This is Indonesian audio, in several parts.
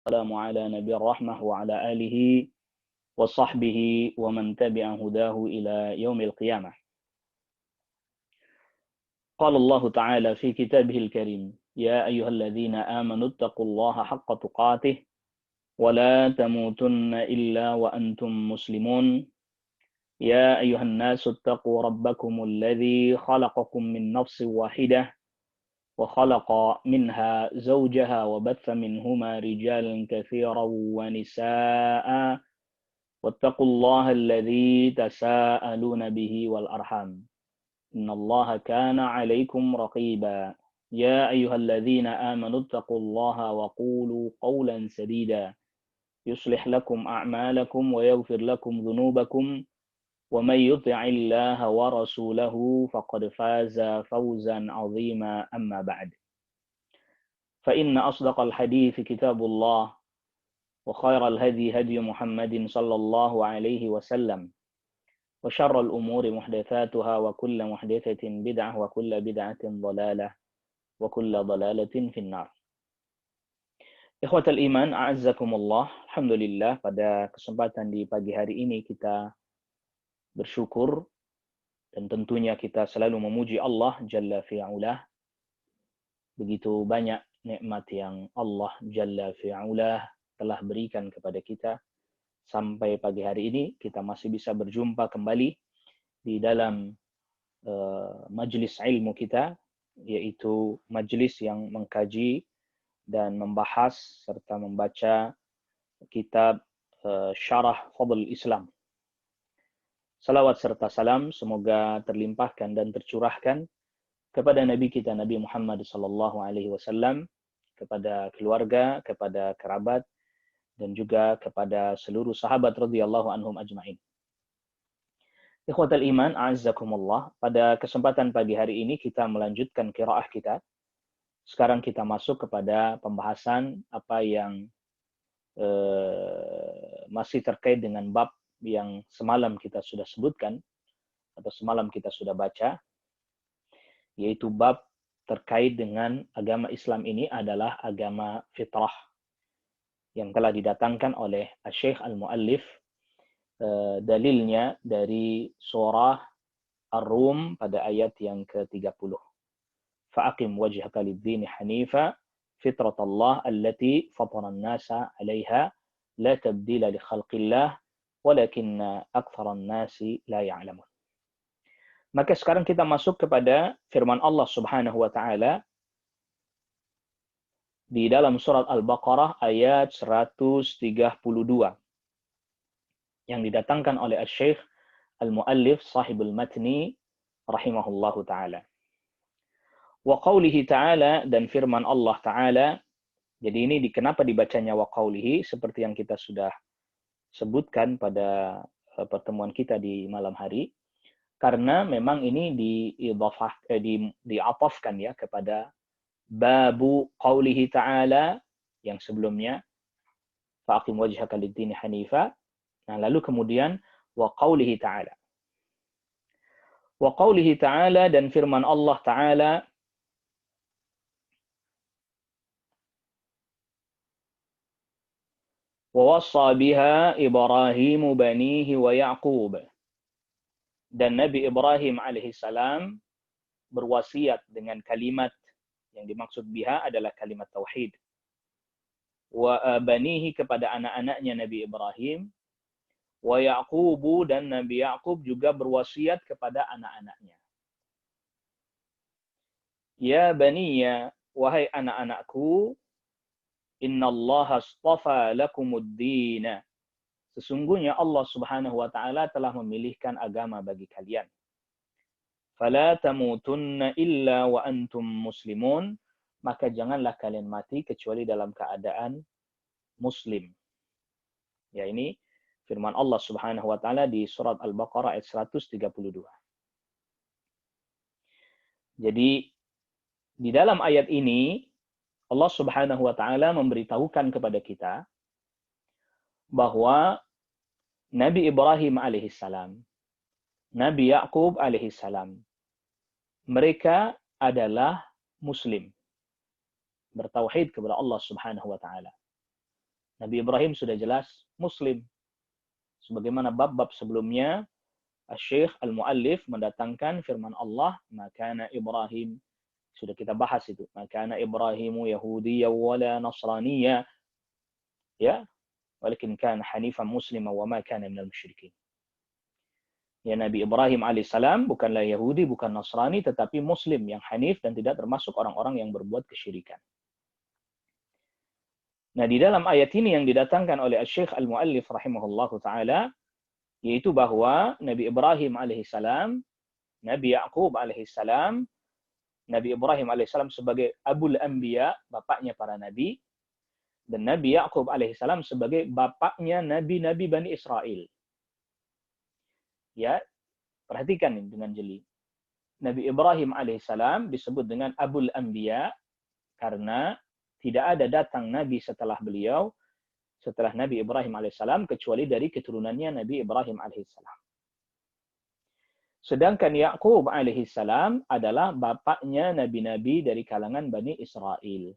والسلام على نبي الرحمة وعلى آله وصحبه ومن تبع هداه إلى يوم القيامة. قال الله تعالى في كتابه الكريم: يا أيها الذين آمنوا اتقوا الله حق تقاته ولا تموتن إلا وأنتم مسلمون. يا أيها الناس اتقوا ربكم الذي خلقكم من نفس واحدة وخلق منها زوجها وبث منهما رجالا كثيرا ونساء واتقوا الله الذي تساءلون به والأرحام إن الله كان عليكم رقيبا. يا أيها الذين آمنوا اتقوا الله وقولوا قولا سديدا يصلح لكم أعمالكم ويغفر لكم ذنوبكم ومن يطع الله ورسوله فقد فاز فوزا عظيما. أما بعد، فإن أصدق الحديث كتاب الله وخير الهدي هدي محمد صلى الله عليه وسلم وشر الأمور محدثاتها وكل محدثة بدعة وكل بدعة ضلالة وكل ضلالة في النار. Ikhwatal iman, a'azzakumullah. Alhamdulillah, pada kesempatan di pagi hari ini kita bersyukur dan tentunya kita selalu memuji Allah Jalla fi'aulah. Begitu banyak nikmat yang Allah Jalla fi'aulah telah berikan kepada kita. Sampai pagi hari ini kita masih bisa berjumpa kembali di dalam majelis ilmu kita, yaitu majelis yang mengkaji dan membahas serta membaca kitab Syarah Fadl Islam. Salawat serta salam semoga terlimpahkan dan tercurahkan kepada Nabi kita Nabi Muhammad sallallahu alaihi wasallam, kepada keluarga, kepada kerabat, dan juga kepada seluruh sahabat radhiyallahu anhum ajma'in. Ikhwatal iman, a'azzakumullah. Pada kesempatan pagi hari ini kita melanjutkan qiraah kita. Sekarang kita masuk kepada pembahasan apa yang masih terkait dengan bab yang semalam kita sudah sebutkan atau semalam kita sudah baca, yaitu bab terkait dengan agama Islam ini adalah agama fitrah yang telah didatangkan oleh Syekh Al-Muallif. Dalilnya dari surah Ar-Rum pada ayat yang ke-30. Fa'aqim wajhaka lid-dini hanifa fitratallah allati fatara an-nasa 'alaiha la tabdila li khalqillah walakinna aktsaran nasi la ya'lamun. Maka sekarang kita masuk kepada firman Allah Subhanahu wa taala di dalam surat Al-Baqarah ayat 132 yang didatangkan oleh Syekh Al-Muallif sahibul matni rahimahullahu taala. Wa qawlihi ta'ala, dan firman Allah ta'ala. Jadi ini kenapa dibacanya wa qawlihi, seperti yang kita sudah sebutkan pada pertemuan kita di malam hari, karena memang ini diatafkan ya kepada babu qawlihi ta'ala yang sebelumnya, fa'aqim wajhaka lid-dini hanifa. Nah, lalu kemudian wa qawlihi ta'ala. Wa qawlihi ta'ala, dan firman Allah ta'ala, وَوَصَّى بِهَا إِبْرَاهِيمُ بَنِيهِ وَيَعْقُوبَ. Dan Nabi Ibrahim alaihissalam berwasiat dengan kalimat yang dimaksud biha adalah kalimat tauhid. Wa banihi, kepada anak-anaknya Nabi Ibrahim. Wa Yaqubu, dan Nabi Yaqub juga berwasiat kepada anak-anaknya. Ya baniya, wahai anak-anakku, innallaha astafa lakumuddin. Sesungguhnya Allah Subhanahu wa taala telah memilihkan agama bagi kalian. Fala tamutunna illa wa antum muslimun. Maka janganlah kalian mati kecuali dalam keadaan muslim. Ya, ini firman Allah Subhanahu wa taala di surat Al-Baqarah ayat 132. Jadi di dalam ayat ini Allah Subhanahu wa taala memberitahukan kepada kita bahwa Nabi Ibrahim alaihissalam, Nabi Yaqub alaihissalam, mereka adalah muslim, bertauhid kepada Allah Subhanahu wa taala. Nabi Ibrahim sudah jelas Muslim. Sebagaimana bab-bab sebelumnya, Syekh Al-Muallif mendatangkan firman Allah, "Makana Ibrahim", sudah kita bahas itu, "Makana Ibrahimu Yahudiyya wala Nasraniyya", ya, walakin kana hanifan musliman wa ma kana minal musyrikin. Ya, Nabi Ibrahim alaihissalam bukanlah Yahudi, bukan Nasrani, tetapi Muslim yang hanif dan tidak termasuk orang-orang yang berbuat kesyirikan. Nah, di dalam ayat ini yang didatangkan oleh Syekh Al-Muallif rahimahullahu ta'ala, yaitu bahwa Nabi Ibrahim alaihissalam, Nabi Ya'qub alaihissalam, Nabi Ibrahim alaihissalam sebagai Abul Anbiya, bapaknya para nabi, dan Nabi Ya'qub alaihissalam sebagai bapaknya nabi-nabi Bani Israel. Ya, perhatikan ini dengan jeli. Nabi Ibrahim alaihissalam disebut dengan Abul Anbiya karena tidak ada datang nabi setelah beliau, setelah Nabi Ibrahim alaihissalam, kecuali dari keturunannya Nabi Ibrahim alaihissalam. Sedangkan Ya'qub alaihissalam adalah bapaknya nabi-nabi dari kalangan Bani Israel.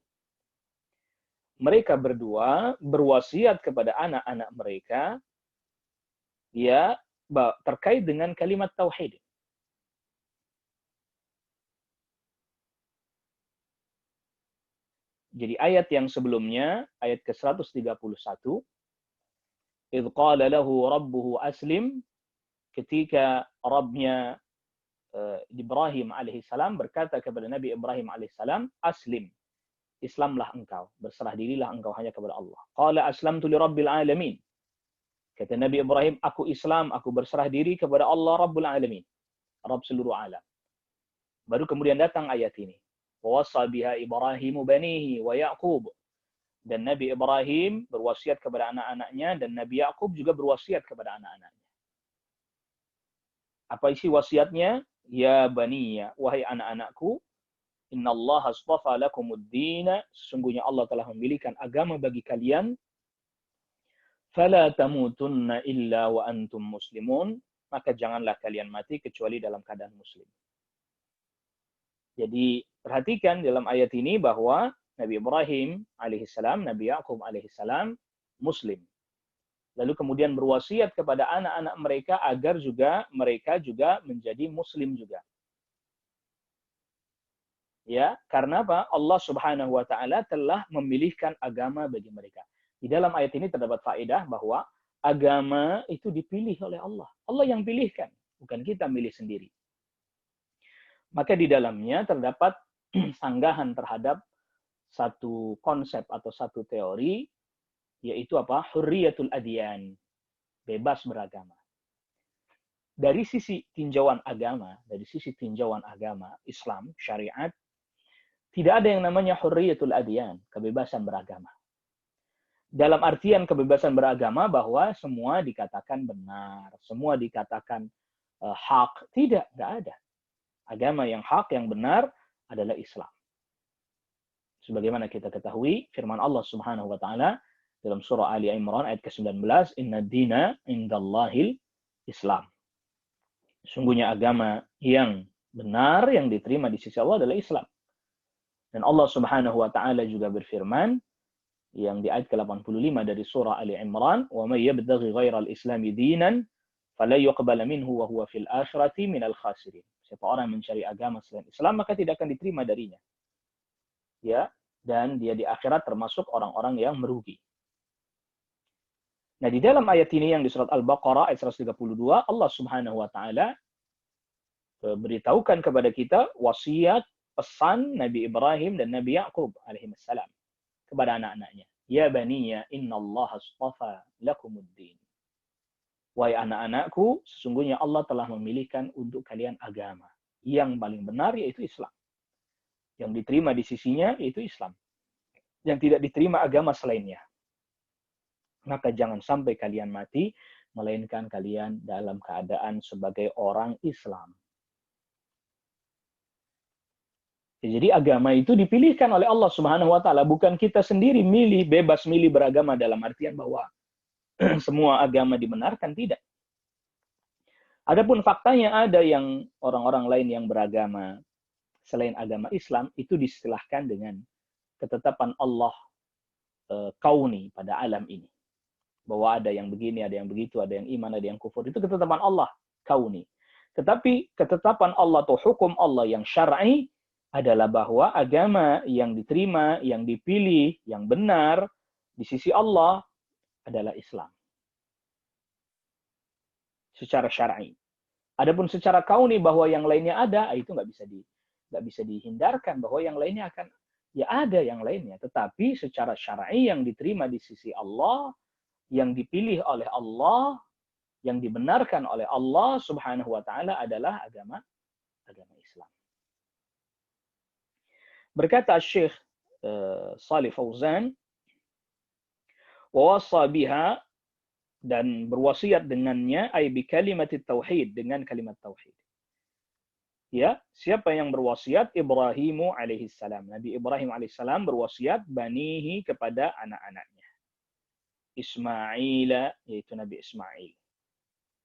Mereka berdua berwasiat kepada anak-anak mereka, ya, terkait dengan kalimat tauhid. Jadi ayat yang sebelumnya, ayat ke-131, "Idz qala lahu rabbuhu aslim", ketika Rabbnya Ibrahim alaihissalam berkata kepada Nabi Ibrahim alaihissalam, "Aslim", Islamlah engkau, berserah dirilah engkau hanya kepada Allah. Qala aslamtu li rabbil alamin. Kata Nabi Ibrahim, aku Islam, aku berserah diri kepada Allah Rabbul Alamin, Rabb seluruh alam. Baru kemudian datang ayat ini. Wa wassa biha Ibrahimu banihi wa Ya'qub. Dan Nabi Ibrahim berwasiat kepada anak-anaknya, dan Nabi Ya'qub juga berwasiat kepada anak-anaknya. Apa isi wasiatnya? Ya baniya, wahai anak-anakku, innallaha astafa lakumuddina, sesungguhnya Allah telah memilihkan agama bagi kalian, fala tamutunna illa wa antum muslimun, maka janganlah kalian mati kecuali dalam keadaan muslim. Jadi perhatikan dalam ayat ini bahwa Nabi Ibrahim alaihissalam, Nabi Ya'qub alaihissalam muslim. Lalu kemudian berwasiat kepada anak-anak mereka agar juga mereka juga menjadi muslim juga. Ya, karena apa? Allah Subhanahu wa taala telah memilihkan agama bagi mereka. Di dalam ayat ini terdapat faedah bahwa agama itu dipilih oleh Allah. Allah yang pilihkan, bukan kita milih sendiri. Maka di dalamnya terdapat sanggahan terhadap satu konsep atau satu teori, yaitu apa? Hurriyatul adyan, bebas beragama. Dari sisi tinjauan agama, Islam, syariat, tidak ada yang namanya hurriyatul adyan, kebebasan beragama. Dalam artian kebebasan beragama bahwa semua dikatakan benar, semua dikatakan hak. Tidak ada. Agama yang hak, yang benar adalah Islam. Sebagaimana kita ketahui, firman Allah Subhanahu wa taala dalam surah Ali Imran ayat ke-19, "Inna dina indallahil Islam." Sungguhnya agama yang benar yang diterima di sisi Allah adalah Islam. Dan Allah Subhanahu wa taala juga berfirman yang di ayat ke-85 dari surah Ali Imran, "Wa may yabtaghi ghairal islami dinan fala yuqbal minhu wa huwa fil akhirati minal khasirin." Siapa orang mencari agama selain Islam maka tidak akan diterima darinya. Ya, dan dia di akhirat termasuk orang-orang yang merugi. Nah, di dalam ayat ini yang di surat Al-Baqarah ayat 132, Allah Subhanahu wa taala beritahukan kepada kita wasiat pesan Nabi Ibrahim dan Nabi Ya'qub alaihissalam kepada anak-anaknya. Ya baniya, innallaha astafa lakumuddin. Wahai anak-anakku, sesungguhnya Allah telah memilihkan untuk kalian agama yang paling benar, yaitu Islam. Yang diterima di sisinya, yaitu Islam. Yang tidak diterima agama selainnya. Maka jangan sampai kalian mati, melainkan kalian dalam keadaan sebagai orang Islam. Jadi agama itu dipilihkan oleh Allah Subhanahu wa taala, bukan kita sendiri bebas milih beragama dalam artian bahwa semua agama dibenarkan, tidak. Adapun faktanya ada yang orang-orang lain yang beragama selain agama Islam itu diistilahkan dengan ketetapan Allah kauni, pada alam ini. Bahwa ada yang begini, ada yang begitu, ada yang iman, ada yang kufur. Itu ketetapan Allah kauni. Tetapi ketetapan Allah atau hukum Allah yang syar'i adalah bahwa agama yang diterima, yang dipilih, yang benar di sisi Allah adalah Islam. Secara syar'i. Adapun secara kauni bahwa yang lainnya ada, itu nggak bisa dihindarkan bahwa yang lainnya akan ya ada yang lainnya. Tetapi secara syar'i yang diterima di sisi Allah, yang dipilih oleh Allah, yang dibenarkan oleh Allah Subhanahu wa taala adalah agama Islam. Berkata Syekh Shalih Fauzan, wa wasa biha, dan berwasiat dengannya, ay bi kalimat tauhid, dengan kalimat tauhid. Ya, siapa yang berwasiat? Ibrahimu alaihi salam. Nabi Ibrahim alaihi salam berwasiat banihi, kepada anak-anaknya. Ismail, yaitu Nabi Ismail.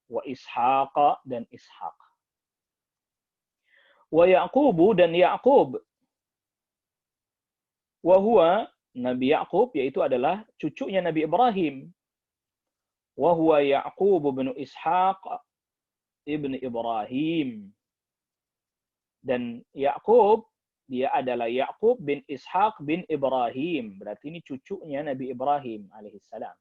Wa Ishaq, dan Ishaq. Wa Yaqubu, dan Yaqub. Wa huwa, Nabi Yaqub, yaitu adalah cucunya Nabi Ibrahim. Wa huwa Yaqub bin Ishaq ibn Ibrahim. Dan Yaqub, dia adalah Yaqub bin Ishaq bin Ibrahim. Berarti ini cucunya Nabi Ibrahim alaihissalam.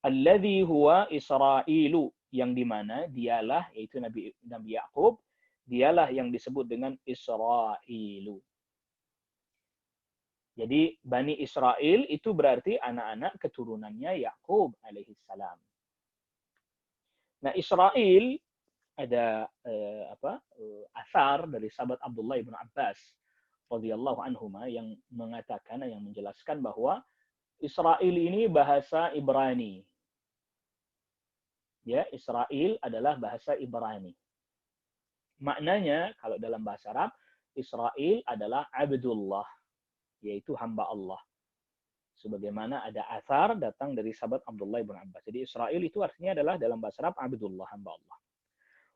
Alladhi huwa Isra'ilu, yang dimana dialah, yaitu Nabi Yaqub, dialah yang disebut dengan Isra'ilu. Jadi Bani Israel itu berarti anak-anak keturunannya Yaqub alaihissalam. Nah, Israel ada asar dari sahabat Abdullah bin Abbas radhiyallahu anhuma yang mengatakan, yang menjelaskan bahwa Israel ini bahasa Ibrani. Ya, Israel adalah bahasa Ibrani. Maknanya kalau dalam bahasa Arab, Israel adalah Abdullah, yaitu hamba Allah. Sebagaimana ada asar datang dari sahabat Abdullah bin Abbas. Jadi Israel itu artinya adalah dalam bahasa Arab Abdullah, hamba Allah.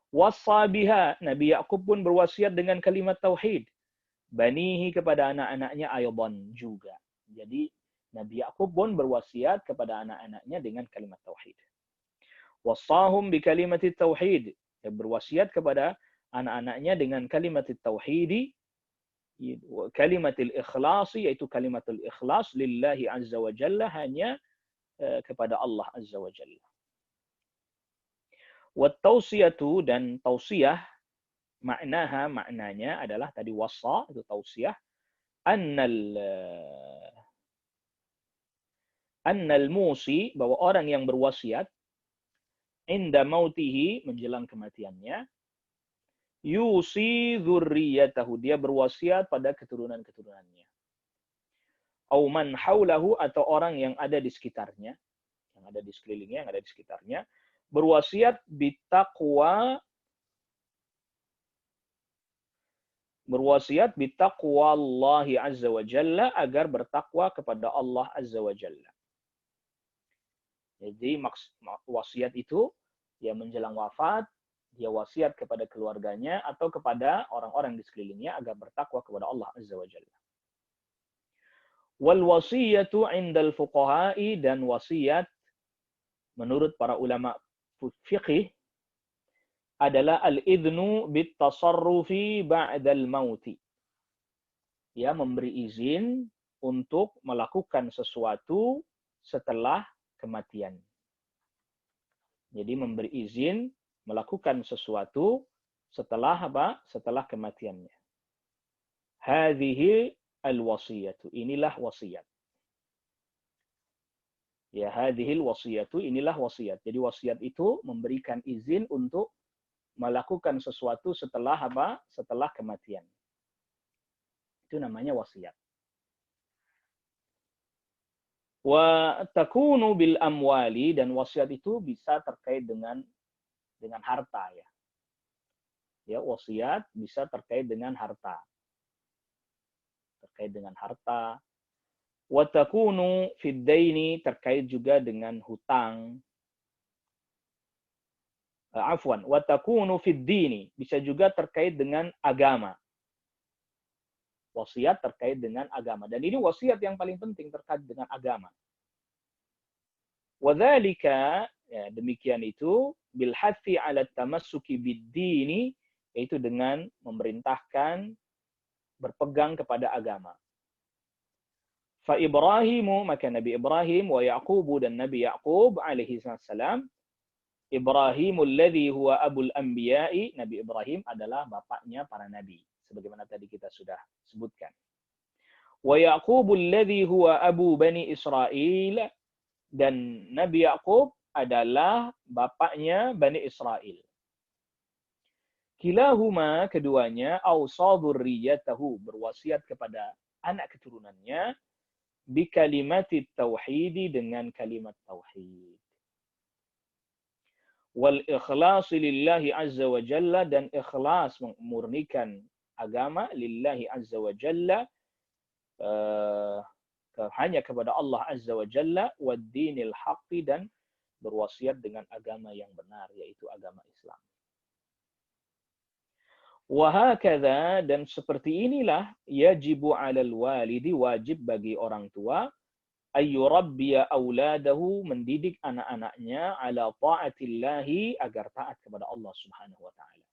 Wassa biha, Nabi Yaqub pun berwasiat dengan kalimat tauhid. Banihi, kepada anak-anaknya aydan juga. Jadi Nabi Yaqub pun berwasiat kepada anak-anaknya dengan kalimat tauhid. Wassahum bi kalimat tauhid, berwasiat kepada anak-anaknya dengan kalimat tauhid, kalimatul ikhlas, yaitu kalimatul ikhlas lillahi azza wa jalla, hanya kepada Allah azza wa jalla. Wa tausiyatu, dan tausiyah, maknanya adalah tadi wasa, itu tausiyah, annal musi, bahwa orang yang berwasiat, inda mautihi, menjelang kematiannya, yusi dzurriyyatahu, dia berwasiat pada keturunan-keturunannya. Au man haulahu, atau orang yang ada di sekitarnya, yang ada di sekelilingnya, yang ada di sekitarnya, berwasiat bitaqwa Allah azza wa jalla, agar bertakwa kepada Allah azza wa jalla. Jadi wasiat itu ya menjelang wafat, dia wasiat kepada keluarganya atau kepada orang-orang di sekelilingnya agar bertakwa kepada Allah azza wa jalla. Wal wasiyatu 'indal fuqaha'i, dan wasiat menurut para ulama fiqih adalah al-idnu bit tasarrufi ba'dal mauti. Ya, memberi izin untuk melakukan sesuatu setelah kematian. Jadi memberi izin melakukan sesuatu setelah apa? Setelah kematiannya. Hadhihi al-wasiyatu, inilah wasiat. Ya, hadhil wasiyatu, inilah wasiat. Jadi wasiat itu memberikan izin untuk melakukan sesuatu setelah apa? Setelah kematian. Itu namanya wasiat. Wa takunu bil amwali, dan wasiat itu bisa terkait dengan harta ya. Ya, wasiat bisa terkait dengan harta. Terkait dengan harta. Wa takunu fid daini, terkait juga dengan hutang. Afwan, wa takunu fid dini, bisa juga terkait dengan agama. Wasiat terkait dengan agama. Dan ini wasiat yang paling penting terkait dengan agama. Wadzalika, ya, demikian itu, bilhathi ala tamassuki bid-dini, yaitu dengan memerintahkan berpegang kepada agama. Fa Ibrahimu, maka Nabi Ibrahim, wa Yaqubu, dan Nabi Yaqub alaihi salam, Ibrahimul ladzi huwa abul anbiya'i, Nabi Ibrahim adalah bapaknya para nabi, sebagaimana tadi kita sudah sebutkan. Wa Yaqubul ladzi huwa abu bani Israil, dan Nabi Yaqub adalah bapaknya Bani Israel. Kilahuma, keduanya, awsa dzurriyyatahu, berwasiat kepada anak keturunannya, bikalimatit tauhid, dengan kalimat tauhid. Wal ikhlasi lillahi azza wa jalla, dan ikhlas memurnikan agama lillahi azza wa jalla, hanya kepada Allah azza wa jalla, wad dinil haqqi, dan berwasiat dengan agama yang benar, yaitu agama Islam. Wa hakadha, dan seperti inilah, yajibu 'alal walidi, wajib bagi orang tua, ayyurabbiya auladahu, mendidik anak-anaknya, ala ta'atillahi, agar taat kepada Allah Subhanahu wa taala.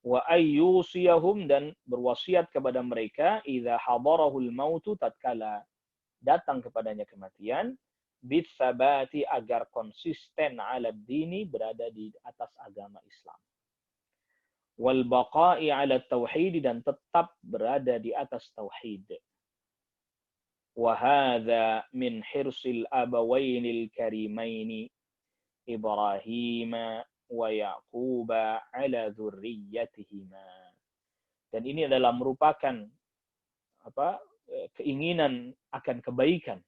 Wa ayyusiyahum, dan berwasiat kepada mereka, idza hadarahul mautu, tatkala datang kepadanya kematian, bisabati, agar konsisten, ala dini, berada di atas agama Islam. Wal baqa'i ala tauhid, dan tetap berada di atas tauhid. Wa hadza min hirsil abawainil karimaini Ibrahim wa Yaqub ala dzurriyyatihima. Dan ini adalah merupakan keinginan akan kebaikan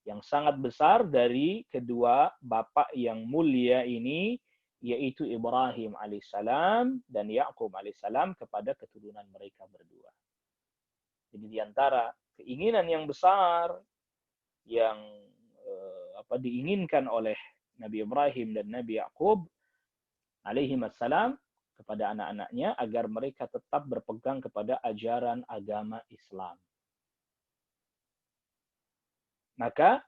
yang sangat besar dari kedua bapak yang mulia ini, yaitu Ibrahim alaihissalam dan Yaqub alaihissalam, kepada keturunan mereka berdua. Jadi di antara keinginan yang besar yang diinginkan oleh Nabi Ibrahim dan Nabi Yaqub alaihissalam kepada anak-anaknya, agar mereka tetap berpegang kepada ajaran agama Islam. Maka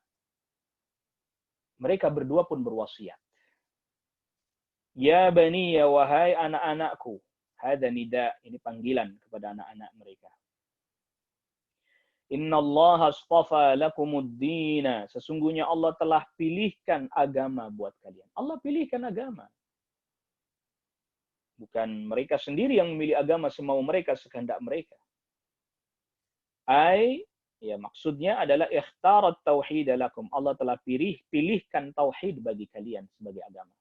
mereka berdua pun berwasiat. Ya bani, ya wahai anak-anakku. Hada nida, ini panggilan kepada anak-anak mereka. Inna Allah astafa lakumuddina, sesungguhnya Allah telah pilihkan agama buat kalian. Allah pilihkan agama. Bukan mereka sendiri yang memilih agama semau mereka, sekehendak mereka. Ya, maksudnya adalah ikhtarat tauhid lakum. Allah telah pilihkan tauhid bagi kalian sebagai agama.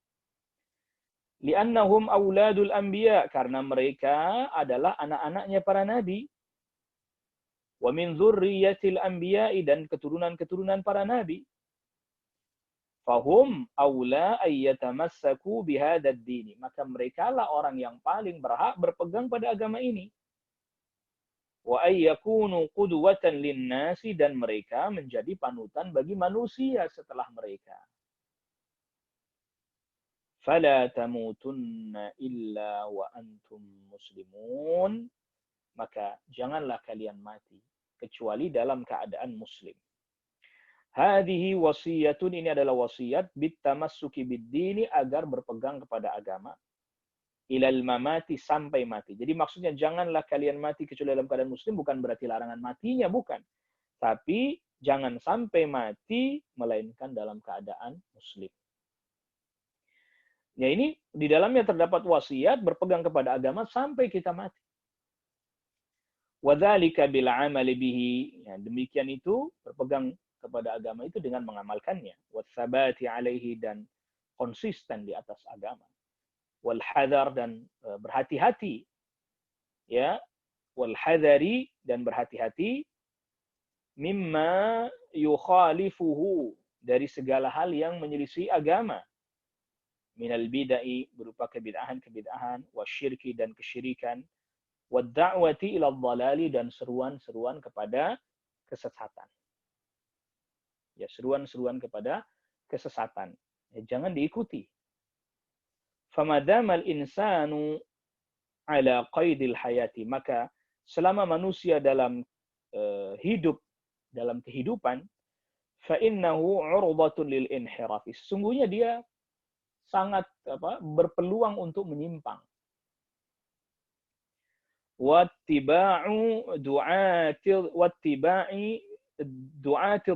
Li'annahum auladul anbiya, karena mereka adalah anak-anaknya para nabi. Wa min dzurriyyatil anbiya, dan keturunan-keturunan para nabi. Fahum aula ayyatamassaku bihadzal dini, maka merekalah orang yang paling berhak berpegang pada agama ini. Wa ayyakunu qudwatan linnasi, dan mereka menjadi panutan bagi manusia setelah mereka. Fala tamutunna illa wa antum muslimun, maka janganlah kalian mati kecuali dalam keadaan muslim. Hadhihi wasiyatun, ini adalah wasiat, bitamassuki bid-dini, agar berpegang kepada agama, ilal mamati, sampai mati. Jadi maksudnya janganlah kalian mati kecuali dalam keadaan muslim, bukan berarti larangan matinya, bukan. Tapi jangan sampai mati melainkan dalam keadaan muslim. Ya, ini di dalamnya terdapat wasiat berpegang kepada agama sampai kita mati. Wadzalika bil amali bihi, ya, demikian itu berpegang kepada agama itu dengan mengamalkannya. Watsabati alaihi, dan konsisten di atas agama. Wal hadar, dan berhati-hati, ya, wal hadari, dan berhati-hati, mimma yukhalifuhu, dari segala hal yang menyelisih agama, minal bid'ah, berupa kebid'ahan, wasyirki, dan kesyirikan, wad da'wati ila dhalali, dan seruan-seruan kepada kesesatan. Ya, seruan-seruan kepada kesesatan. Ya, jangan diikuti. Famadamal insanu ala qaidil hayati, maka selama manusia dalam hidup, dalam kehidupan, fa innahu 'urdatun lil inhiraf. Sesungguhnya dia sangat berpeluang untuk menyimpang. Wattiba'u du'atil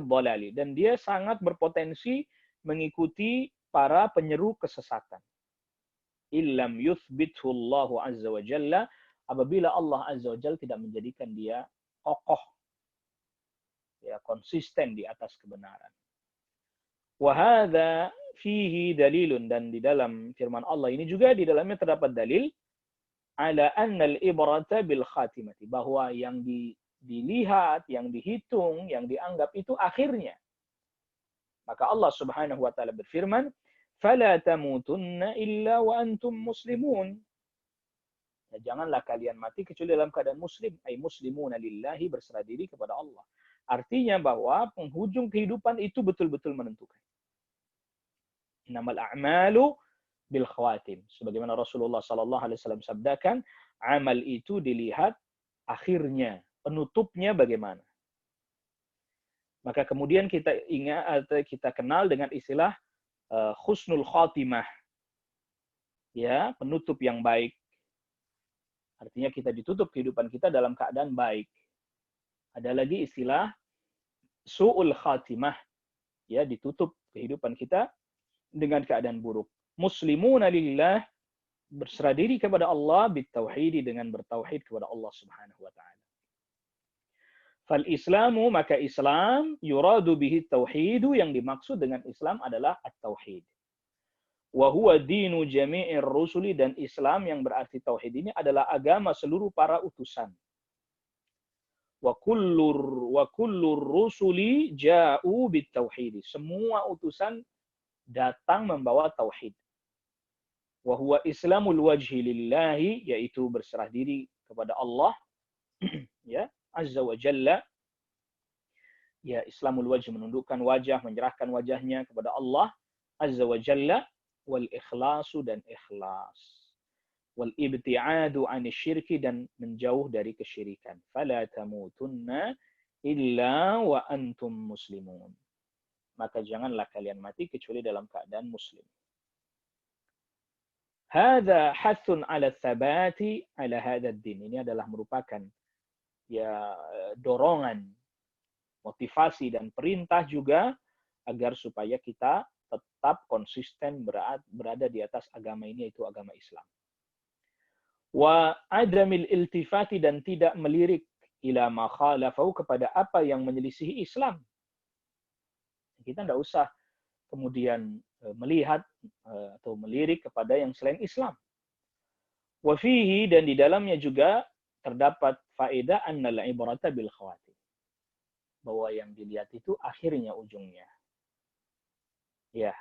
dhalali, dan dia sangat berpotensi mengikuti para penyeru kesesatan. Illam yuthbithu Allahu azza wa jalla, apabila Allah azza wa jalla tidak menjadikan dia kokoh, ya, konsisten di atas kebenaran. Wa hadza fihi dalilun, dan di dalam firman Allah ini juga di dalamnya terdapat dalil ala annal ibrata bil khatimati, bahwa yang dilihat, yang dihitung, yang dianggap itu akhirnya. Maka Allah Subhanahu wa taala berfirman, "Fala tamutunna illa wa antum muslimun." Ya, janganlah kalian mati kecuali dalam keadaan muslim, ay muslimuna lillahi, berserah diri kepada Allah. Artinya bahwa penghujung kehidupan itu betul-betul menentukan. Innamal a'malu bil khawatim. Sebagaimana Rasulullah sallallahu alaihi wasallam sabdakan, amal itu dilihat akhirnya, penutupnya bagaimana. Maka kemudian kita ingat atau kita kenal dengan istilah husnul khatimah. Ya, penutup yang baik. Artinya kita ditutup kehidupan kita dalam keadaan baik. Ada lagi istilah su'ul khatimah. Ya, ditutup kehidupan kita dengan keadaan buruk. Muslimuna lillah, berserah diri kepada Allah, bitauhidi, dengan bertauhid kepada Allah Subhanahu wa taala. Fal Islamu, maka Islam, yuradu bihi tauhidu, yang dimaksud dengan Islam adalah at-tauhid. Wa huwa dinu jami'ir rusuli, dan Islam yang berarti tauhid ini adalah agama seluruh para utusan. Wa kullur rusuli ja'u bitauhid. Semua utusan datang membawa tauhid. Wa huwa islamul wajhi lillahi, yaitu berserah diri kepada Allah, ya, azza wa jalla. Ya, islamul wajh, menundukkan wajah, menyerahkan wajahnya kepada Allah azza wa jalla. Wal ikhlasu, dan ikhlas. Wal ibti'adu 'anil syirki, dan menjauh dari kesyirikan. Fala tamutunna illa wa antum muslimun. Maka janganlah kalian mati kecuali dalam keadaan muslim. Hadza hathun 'ala tsabati 'ala hadha ad-din. Ini adalah merupakan, ya, dorongan, motivasi, dan perintah juga agar supaya kita tetap konsisten berada di atas agama ini, yaitu agama Islam. Wa adamil iltifati, dan tidak melirik ila ma khalafahu, kepada apa yang menyelisihi Islam. Kita tidak usah kemudian melihat atau melirik kepada yang selain Islam. Wa fihi, dan di dalamnya juga terdapat faedah annal ibrata bil khawatim, bahwa yang dilihat itu akhirnya, ujungnya. Ya.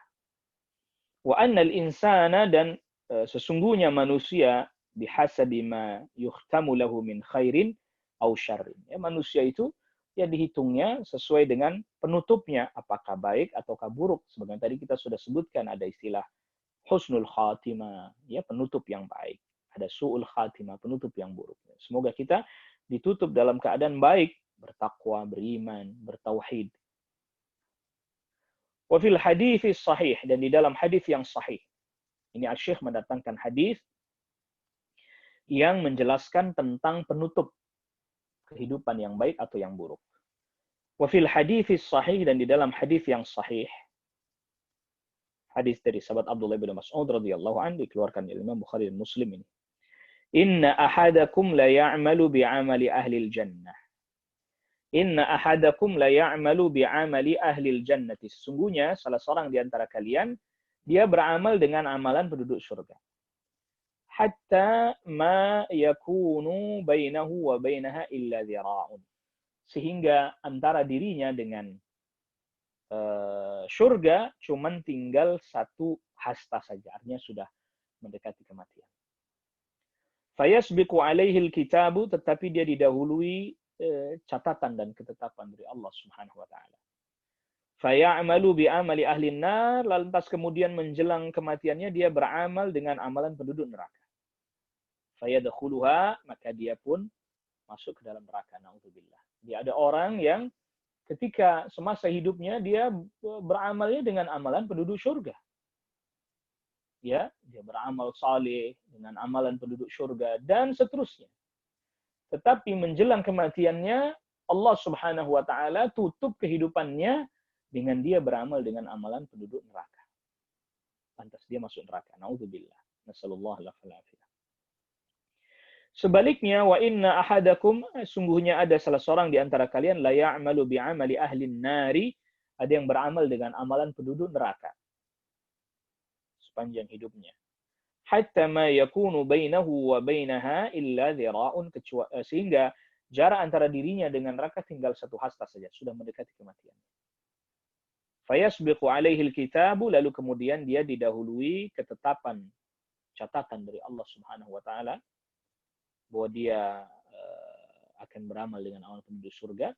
Wa annal insana, dan sesungguhnya manusia, bihasabi ma yuhtamu lahu min khairin au syarrin. Ya, manusia itu ya dihitungnya sesuai dengan penutupnya, apakah baik ataukah buruk. Sebagaimana tadi kita sudah sebutkan, ada istilah husnul khatimah, ya, penutup yang baik. Ada su'ul khatimah, penutup yang buruk. Semoga kita ditutup dalam keadaan baik, bertakwa, beriman, bertauhid. Wa fil hadits sahih, dan di dalam hadis yang sahih. Ini Asy-Syaikh mendatangkan hadis yang menjelaskan tentang penutup kehidupan yang baik atau yang buruk. Wa fil hadits sahih, dan di dalam hadis yang sahih, hadis dari sahabat Abdullah bin Mas'ud radhiyallahu anhu, dikeluarkan oleh Imam Bukhari dan Muslim ini. Inna ahadakum la ya'malu bi'amali ahli al-jannah. Inna ahadakum la ya'malu bi'amali ahli al-jannati. Sesungguhnya salah seorang di antara kalian, dia beramal dengan amalan penduduk surga. Hatta ma yakunu bainahu wa bainaha illa dhira'un. Sehingga antara dirinya dengan surga cuman tinggal satu hasta saja, artinya sudah mendekati kematian. Fayasbiqu alaihi al-kitabu, tetapi dia didahului catatan dan ketetapan dari Allah Subhanahu wa taala. Faya'malu bi'amali ahli nar, lantas kemudian menjelang kematiannya dia beramal dengan amalan penduduk neraka. Fayadkhuluha, maka dia pun masuk ke dalam neraka. Na'udzubillah. Dia ada orang yang ketika semasa hidupnya dia beramalnya dengan amalan penduduk surga. Ya, dia beramal saleh dengan amalan penduduk surga dan seterusnya. Tetapi menjelang kematiannya Allah Subhanahu wa taala tutup kehidupannya dengan dia beramal dengan amalan penduduk neraka. Pantas dia masuk neraka. Na'udzubillah. Nasallallahu alaihi wasallam. Sebaliknya, wa inna ahadakum, sungguhnya ada salah seorang di antara kalian la ya'malu bi'amali ahli nari, ada yang beramal dengan amalan penduduk neraka sepanjang hidupnya. Hatta ma yakunu bainahu wa bainaha illa dhira'un, sehingga jarak antara dirinya dengan neraka tinggal satu hasta saja, sudah mendekati kematian. Fayasbiqu alaihi alkitabu, lalu kemudian dia didahului ketetapan catatan dari Allah Subhanahu wa taala bahwa dia akan beramal dengan amalan penduduk surga.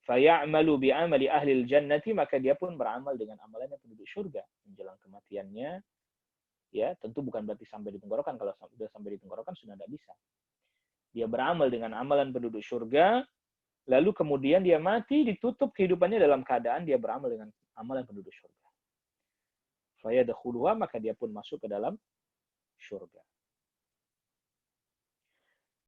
Faya'malu bi'amali ahli jannati, maka dia pun beramal dengan amalannya penduduk surga menjelang kematiannya. Ya, tentu bukan berarti sampai di tenggorokan. Kalau sudah sampai di tenggorokan sudah tidak bisa. Dia beramal dengan amalan penduduk surga, lalu kemudian dia mati, ditutup kehidupannya dalam keadaan dia beramal dengan amalan penduduk surga. Fayadkhuluha, maka dia pun masuk ke dalam surga.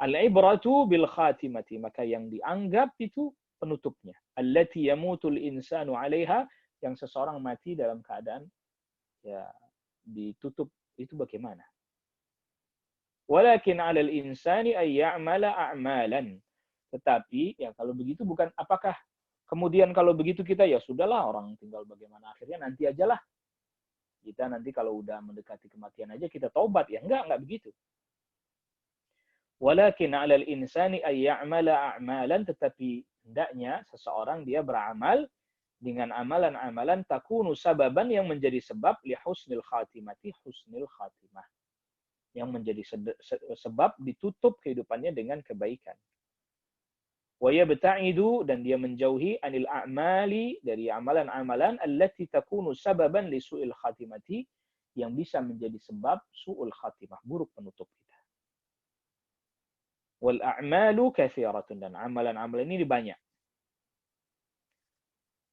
Al-ibratu bil khatimati, maka yang dianggap itu penutupnya. Allati yamutul insanu 'alaiha, yang seseorang mati dalam keadaan ya ditutup, itu bagaimana? Walakin 'alal insani ay ya'mala a'malan. Tetapi ya kalau begitu bukan apakah kemudian kalau begitu kita ya sudahlah orang tinggal bagaimana akhirnya nanti ajalah. Kita nanti kalau udah mendekati kematian aja kita taubat, ya enggak begitu. Walakin 'alal insani ay ya'mala a'malan, tetapi hendaknya seseorang dia beramal dengan amalan-amalan takunu sababan, yang menjadi sebab li husnil khatimati, husnil khatimah, yang menjadi sebab ditutup kehidupannya dengan kebaikan. Wa yabta'idu, dan dia menjauhi anil a'mali, dari amalan-amalan allati takunu sababan li su'il khatimati, yang bisa menjadi sebab su'ul khatimah, buruk penutup kita. Wal a'malu katsiratun, dan amalan-amalan ini banyak.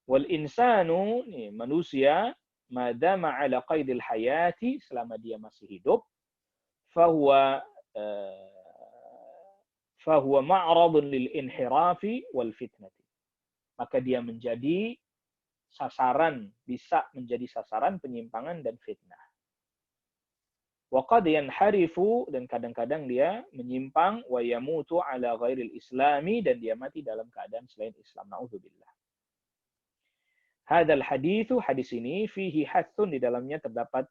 Wal insanu, manusia, madama ala qaidil hayati, selama dia masih hidup, fahuwa ma'radun lil inhirafi wal fitnati, maka dia menjadi sasaran, bisa menjadi sasaran penyimpangan dan fitnah. Wa qad yanharifu, dan kadang-kadang dia menyimpang, wa yamutu ala ghairil islami, dan dia mati dalam keadaan selain Islam. Na'udzubillah. Hadal hadithu, hadis ini, fihi hathun, di dalamnya terdapat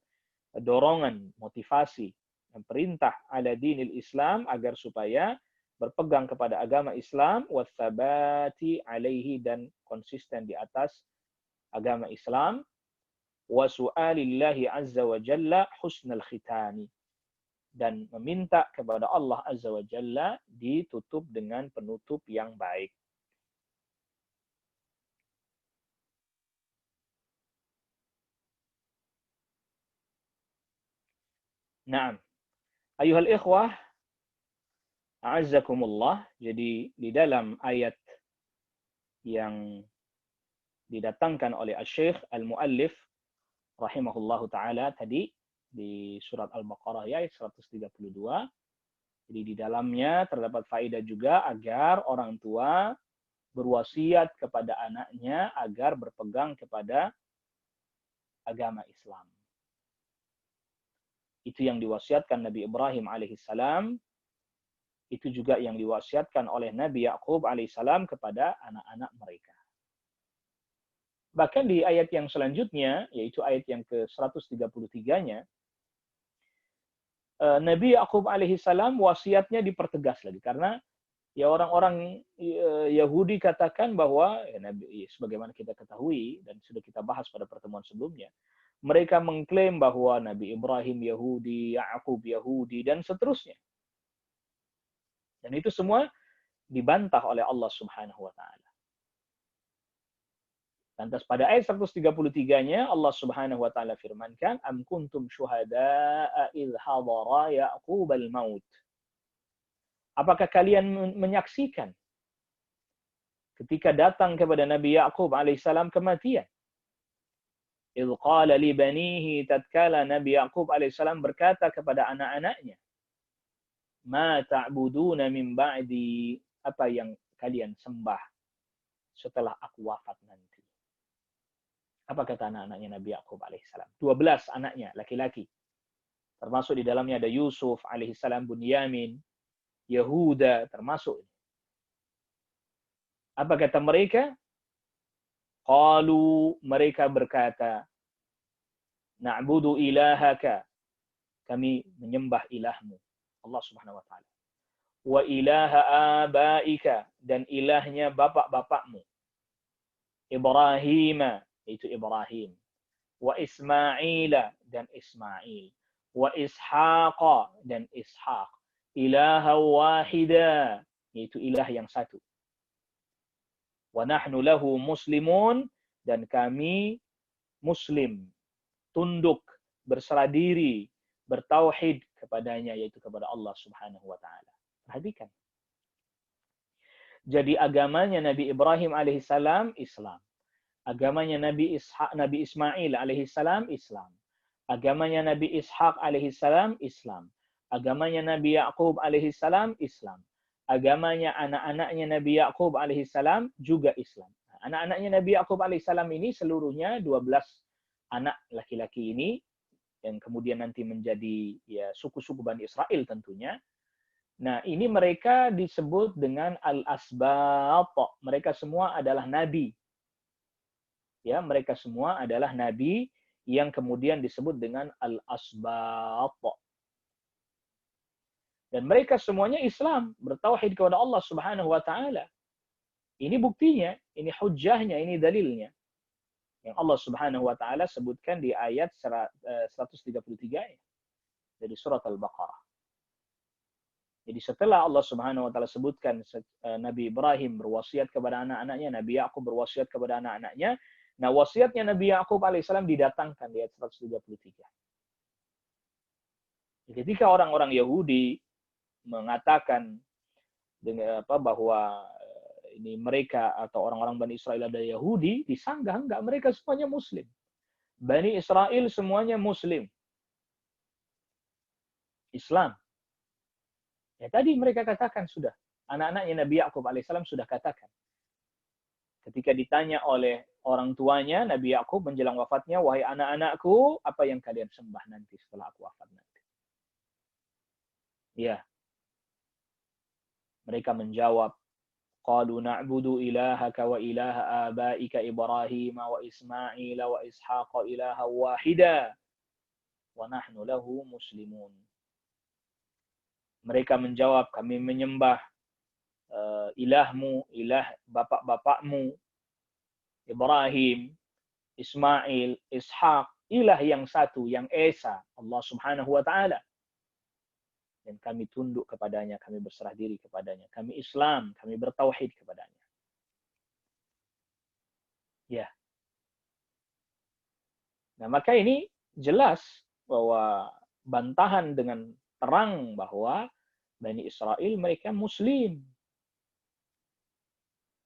dorongan, motivasi, dan perintah ala dinil Islam, agar supaya berpegang kepada agama Islam, wathabati alaihi, dan konsisten di atas agama Islam, wa su'alillahi azza wa jalla husnal khitani, dan meminta kepada Allah azza wa jalla ditutup dengan penutup yang baik. Naam. Ayuhal ikhwah, a'azzakumullah. Jadi di dalam ayat yang didatangkan oleh Asy-Syaikh Al-Muallif rahimahullahu taala tadi di surat Al-Baqarah ayat 132. Jadi di dalamnya terdapat faedah juga agar orang tua berwasiat kepada anaknya agar berpegang kepada agama Islam. Itu yang diwasiatkan Nabi Ibrahim alaihissalam, itu juga yang diwasiatkan oleh Nabi Yakub alaihissalam kepada anak-anak mereka. Bahkan di ayat yang selanjutnya, yaitu ayat yang ke-133-nya, Nabi Yakub alaihissalam wasiatnya dipertegas lagi, karena ya orang-orang Yahudi katakan bahwa sebagaimana kita ketahui dan sudah kita bahas pada pertemuan sebelumnya, mereka mengklaim bahwa Nabi Ibrahim Yahudi, Yakub Yahudi, dan seterusnya. Dan itu semua dibantah oleh Allah Subhanahu wa taala. Lantas pada ayat 133-nya Allah Subhanahu wa taala firmankan, am kuntum syuhada'a idh hadara Ya'qub al-maut. Apakah kalian menyaksikan ketika datang kepada Nabi Ya'qub alaihissalam kematian? Idh qala li banihi, tatkala Nabi Ya'qub alaihissalam berkata kepada anak-anaknya, ma ta'buduna min ba'di, apa yang kalian sembah setelah aku wafat nanti. Apa kata anak-anaknya Nabi Ya'qub alaihissalam? 12 anaknya laki-laki. Termasuk di dalamnya ada Yusuf alaihissalam, Bunyamin, Yahuda termasuk. Apa kata mereka? Qalu, mereka berkata, na'budu ilahaka, kami menyembah ilahmu, Allah Subhanahu wa taala. Wa ilaha abaika, dan ilahnya bapak-bapakmu. Ibrahim, yaitu Ibrahim. Wa Ismaila, dan Ismail. Wa Ishaqa, dan Ishaq. Ilaha wahida, yaitu ilah yang satu. Wa nahnu lahu muslimun, dan kami muslim, tunduk, berserah diri, bertauhid kepadanya, yaitu kepada Allah Subhanahu wa taala. Perhatikan. Jadi agamanya Nabi Ibrahim alaihissalam Islam. Agamanya Nabi Ismail alaihissalam Islam. Agamanya Nabi Ishaq alaihissalam Islam. Agamanya Nabi Ya'qub alaihissalam Islam. Agamanya anak-anaknya Nabi Ya'qub alaihissalam juga Islam. Anak-anaknya Nabi Ya'qub alaihissalam ini seluruhnya 12 anak laki-laki ini yang kemudian nanti menjadi ya suku-suku Bani Israel tentunya. Nah, ini mereka disebut dengan al-asbat. Mereka semua adalah nabi. Ya, mereka semua adalah nabi yang kemudian disebut dengan al-asbat. Dan mereka semuanya Islam, bertauhid kepada Allah Subhanahu wa taala. Ini buktinya, ini hujjahnya, ini dalilnya. Yang Allah Subhanahu wa taala sebutkan di ayat 133 dari surat Al-Baqarah. Jadi setelah Allah Subhanahu wa taala sebutkan Nabi Ibrahim berwasiat kepada anak-anaknya, Nabi Ya'qub berwasiat kepada anak-anaknya, nah wasiatnya Nabi Ya'qub alaihissalam didatangkan di ayat 133. Ketika orang-orang Yahudi mengatakan dengan bahwa ini mereka atau orang-orang Bani Israel ada Yahudi, disanggah enggak, mereka semuanya Muslim. Bani Israel semuanya Muslim. Islam. Ya tadi mereka katakan sudah. Anak-anaknya Nabi Ya'qub alaihissalam sudah katakan. Ketika ditanya oleh orang tuanya, Nabi Ya'qub menjelang wafatnya, wahai anak-anakku, apa yang kalian sembah nanti setelah aku wafat nanti? Ya. Mereka menjawab, qalu na'budu ilahaka wa ilaha abaika Ibrahim wa Ismail wa Ishaq ilaha wahida wa nahnu lahu muslimun. Mereka menjawab, kami menyembah ilahmu, ilah bapak-bapakmu, Ibrahim, Ismail, Ishaq, ilah yang satu, yang esa, Allah Subhanahu wa taala. Dan kami tunduk kepadanya, kami berserah diri kepadanya. Kami Islam, kami bertauhid kepadanya. Ya. Nah, maka ini jelas bahwa bantahan dengan terang bahwa Bani Israel mereka Muslim.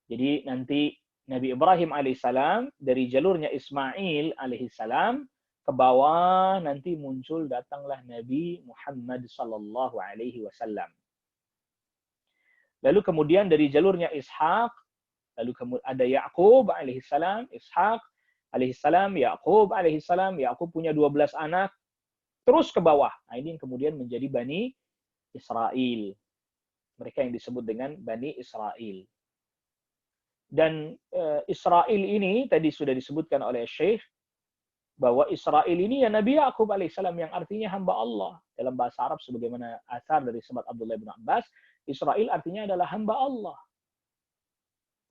Jadi nanti Nabi Ibrahim alaihissalam dari jalurnya Ismail alaihissalam ke bawah nanti muncul datanglah Nabi Muhammad sallallahu alaihi wasallam. Lalu kemudian dari jalurnya Ishaq, lalu ada Ya'qub alaihissalam, Ishaq alaihissalam, Ya'qub alaihissalam, Ya'qub punya 12 anak, terus ke bawah. Nah, ini yang kemudian menjadi Bani Israel. Mereka yang disebut dengan Bani Israel. Dan Israel ini tadi sudah disebutkan oleh Syekh bahwa Israel ini ya Nabi Ya'qub alaihissalam yang artinya hamba Allah. Dalam bahasa Arab sebagaimana asar dari sahabat Abdullah bin Abbas, Israel artinya adalah hamba Allah.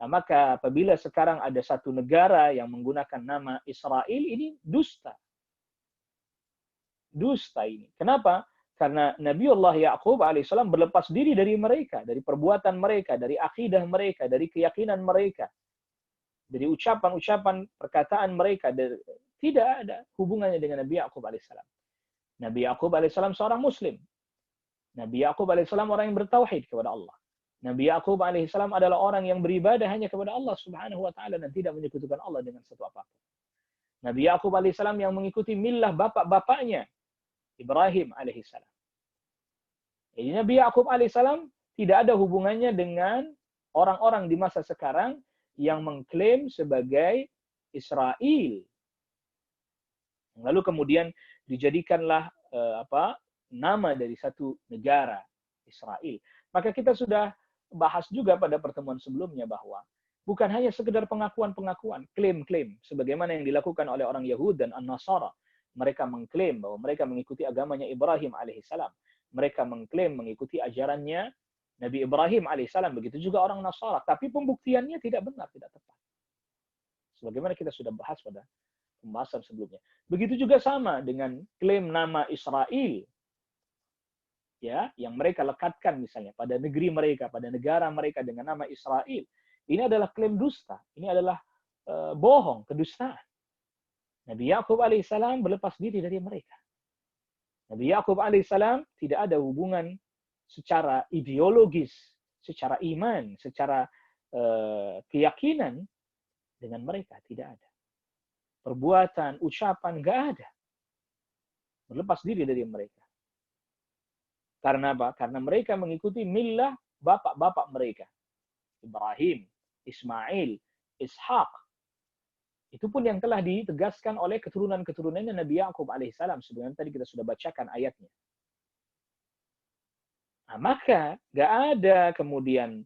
Nah, maka apabila sekarang ada satu negara yang menggunakan nama Israel, ini dusta. Dusta ini. Kenapa? Karena Nabiullah Ya'qub alaihissalam berlepas diri dari mereka, dari perbuatan mereka, dari akidah mereka, dari keyakinan mereka, dari ucapan-ucapan perkataan mereka. Tidak ada hubungannya dengan Nabi Ya'qub alaihissalam. Nabi Ya'qub alaihissalam seorang Muslim. Nabi Yakub alaihissalam orang yang bertauhid kepada Allah. Nabi Yakub alaihissalam adalah orang yang beribadah hanya kepada Allah Subhanahu wa taala dan tidak menyekutukan Allah dengan sesuatu apapun. Nabi Yakub alaihissalam yang mengikuti millah bapak-bapaknya Ibrahim alaihissalam. Jadi Nabi Yakub alaihissalam tidak ada hubungannya dengan orang-orang di masa sekarang yang mengklaim sebagai Israel. Lalu kemudian dijadikanlah nama dari satu negara, Israel. Maka kita sudah bahas juga pada pertemuan sebelumnya bahwa bukan hanya sekedar pengakuan-pengakuan, klaim-klaim, sebagaimana yang dilakukan oleh orang Yahudi dan An-Nasara. Mereka mengklaim bahwa mereka mengikuti agamanya Ibrahim alaihissalam. Mereka mengklaim mengikuti ajarannya Nabi Ibrahim alaihissalam. Begitu juga orang Nasara. Tapi pembuktiannya tidak benar, tidak tepat. Sebagaimana kita sudah bahas pada pembahasan sebelumnya. Begitu juga sama dengan klaim nama Israel, ya, yang mereka lekatkan misalnya pada negeri mereka, pada negara mereka dengan nama Israel. Ini adalah klaim dusta. Ini adalah bohong, kedustaan. Nabi Yakub alaihissalam berlepas diri dari mereka. Nabi Yakub alaihissalam tidak ada hubungan secara ideologis, secara iman, secara keyakinan dengan mereka, tidak ada. Perbuatan, ucapan, nggak ada. Berlepas diri dari mereka. Karena apa? Karena mereka mengikuti millah bapak-bapak mereka. Ibrahim, Ismail, Ishak. Itu pun yang telah ditegaskan oleh keturunan-keturunannya Nabi Yakub alaihissalam. Sebenarnya tadi kita sudah bacakan ayatnya. Nah, maka nggak ada kemudian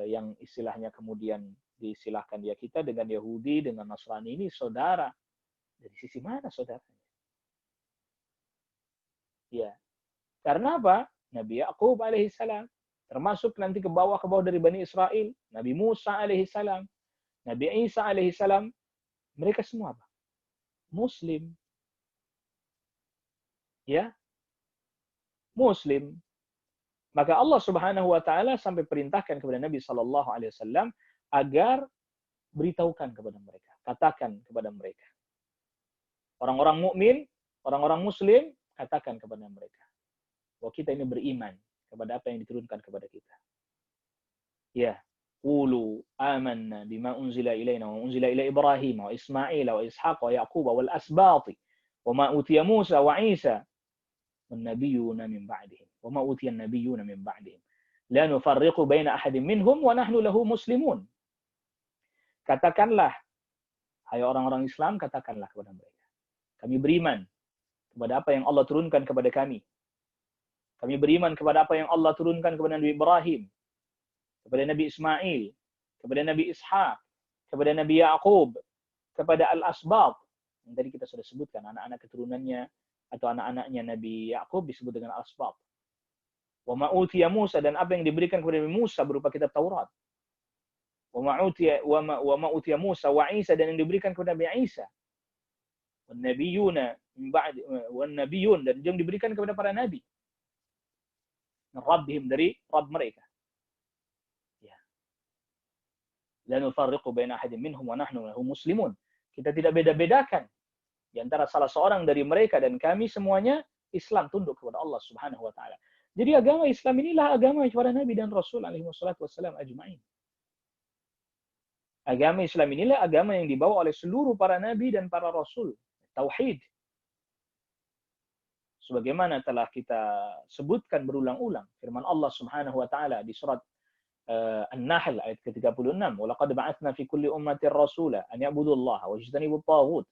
yang istilahnya kemudian disilahkan ya kita dengan Yahudi, dengan Nasrani ini saudara. Dari sisi mana saudaranya? Ya, karena apa? Nabi Yakub alaihissalam termasuk nanti ke bawah dari Bani Israel, Nabi Musa alaihissalam, Nabi Isa alaihissalam, mereka semua apa? Muslim. Ya, Muslim. Maka Allah Subhanahu wa taala sampai perintahkan kepada Nabi sallallahu alaihi wasallam agar beritahukan kepada mereka, katakan kepada mereka. Orang-orang mukmin, orang-orang muslim, katakan kepada mereka bahwa kita ini beriman kepada apa yang diturunkan kepada kita. Ya, qulu amanna bima unzila ilaina wa unzila ila Ibrahim wa Ismail wa Ishaq wa Yaqub wal asbati wa ma utiya Musa wa Isa wan nabiyyuna min ba'dihim wa ma utiya an-nabiyyuna min ba'dihim la nufarriqu baina ahadin minhum wa nahnu lahu muslimun. Katakanlah, hai orang-orang Islam, katakanlah kepada mereka, kami beriman kepada apa yang Allah turunkan kepada kami. Kami beriman kepada apa yang Allah turunkan kepada Nabi Ibrahim, kepada Nabi Ismail, kepada Nabi Ishaq, kepada Nabi Yaqub, kepada Al-Asbab. Yang tadi kita sudah sebutkan, anak-anak keturunannya atau anak-anaknya Nabi Yaqub disebut dengan Al-Asbab. Wa ma utiya Musa, dan apa yang diberikan kepada Nabi Musa berupa kitab Taurat. Wa ma utiya Musa wa Isa, dan yang diberikan kepada Nabi Isa. Wan nabiyuna min ba'd wan nabiyun, dan yang diberikan kepada para nabi. Rabbihim, dari Rabb mereka. Ya. La nufarriqu baina ahadin minhum wa nahnu lahu muslimun. Kita tidak beda-bedakan di antara salah seorang dari mereka dan kami semuanya Islam, tunduk kepada Allah Subhanahu wa taala. Jadi agama Islam inilah agama para nabi dan rasul alaihi wassalatu wassalam ajma'in. Agama Islam inilah agama yang dibawa oleh seluruh para nabi dan para rasul. Tauhid. Sebagaimana telah kita sebutkan berulang-ulang firman Allah Subhanahu wa taala di surat An-Nahl ayat ke-36, "Wa laqad ba'atsna fi kulli ummatin rasula an ya'budullaha wa yajtanibut taghut."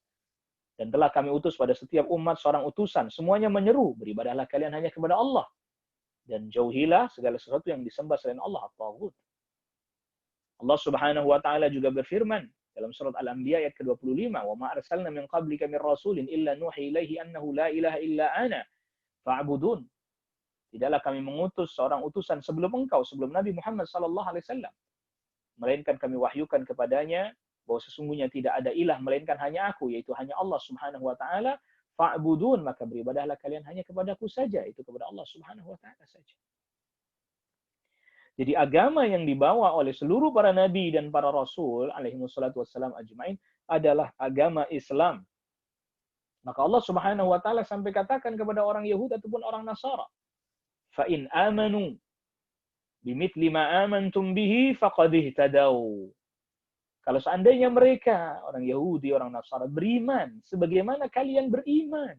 Dan telah kami utus pada setiap umat seorang utusan, semuanya menyeru, beribadahlah kalian hanya kepada Allah dan jauhilah segala sesuatu yang disembah selain Allah, at-taghut. Allah Subhanahu wa taala juga berfirman dalam surat Al-Anbiya ayat ke-25, "Wa ma arsalna min qablika min rasulin illa nuhi ilaihi annahu la ilaha illa ana fa'budun." Tidaklah kami mengutus seorang utusan sebelum engkau, sebelum Nabi Muhammad sallallahu alaihi wasallam, melainkan kami wahyukan kepadanya bahwa sesungguhnya tidak ada ilah melainkan hanya aku, yaitu hanya Allah Subhanahu wa taala, fa'budun, maka beribadahlah kalian hanya kepadaku saja, itu kepada Allah Subhanahu wa taala saja. Jadi agama yang dibawa oleh seluruh para nabi dan para rasul alaihi wassalatu wassalam ajmain adalah agama Islam. Maka Allah Subhanahu wa taala sampai katakan kepada orang Yahudi ataupun orang Nasara, fa in amanu bimithli ma amantum bihi faqad ihtadaw. Kalau seandainya mereka, orang Yahudi, orang Nasara, beriman sebagaimana kalian beriman,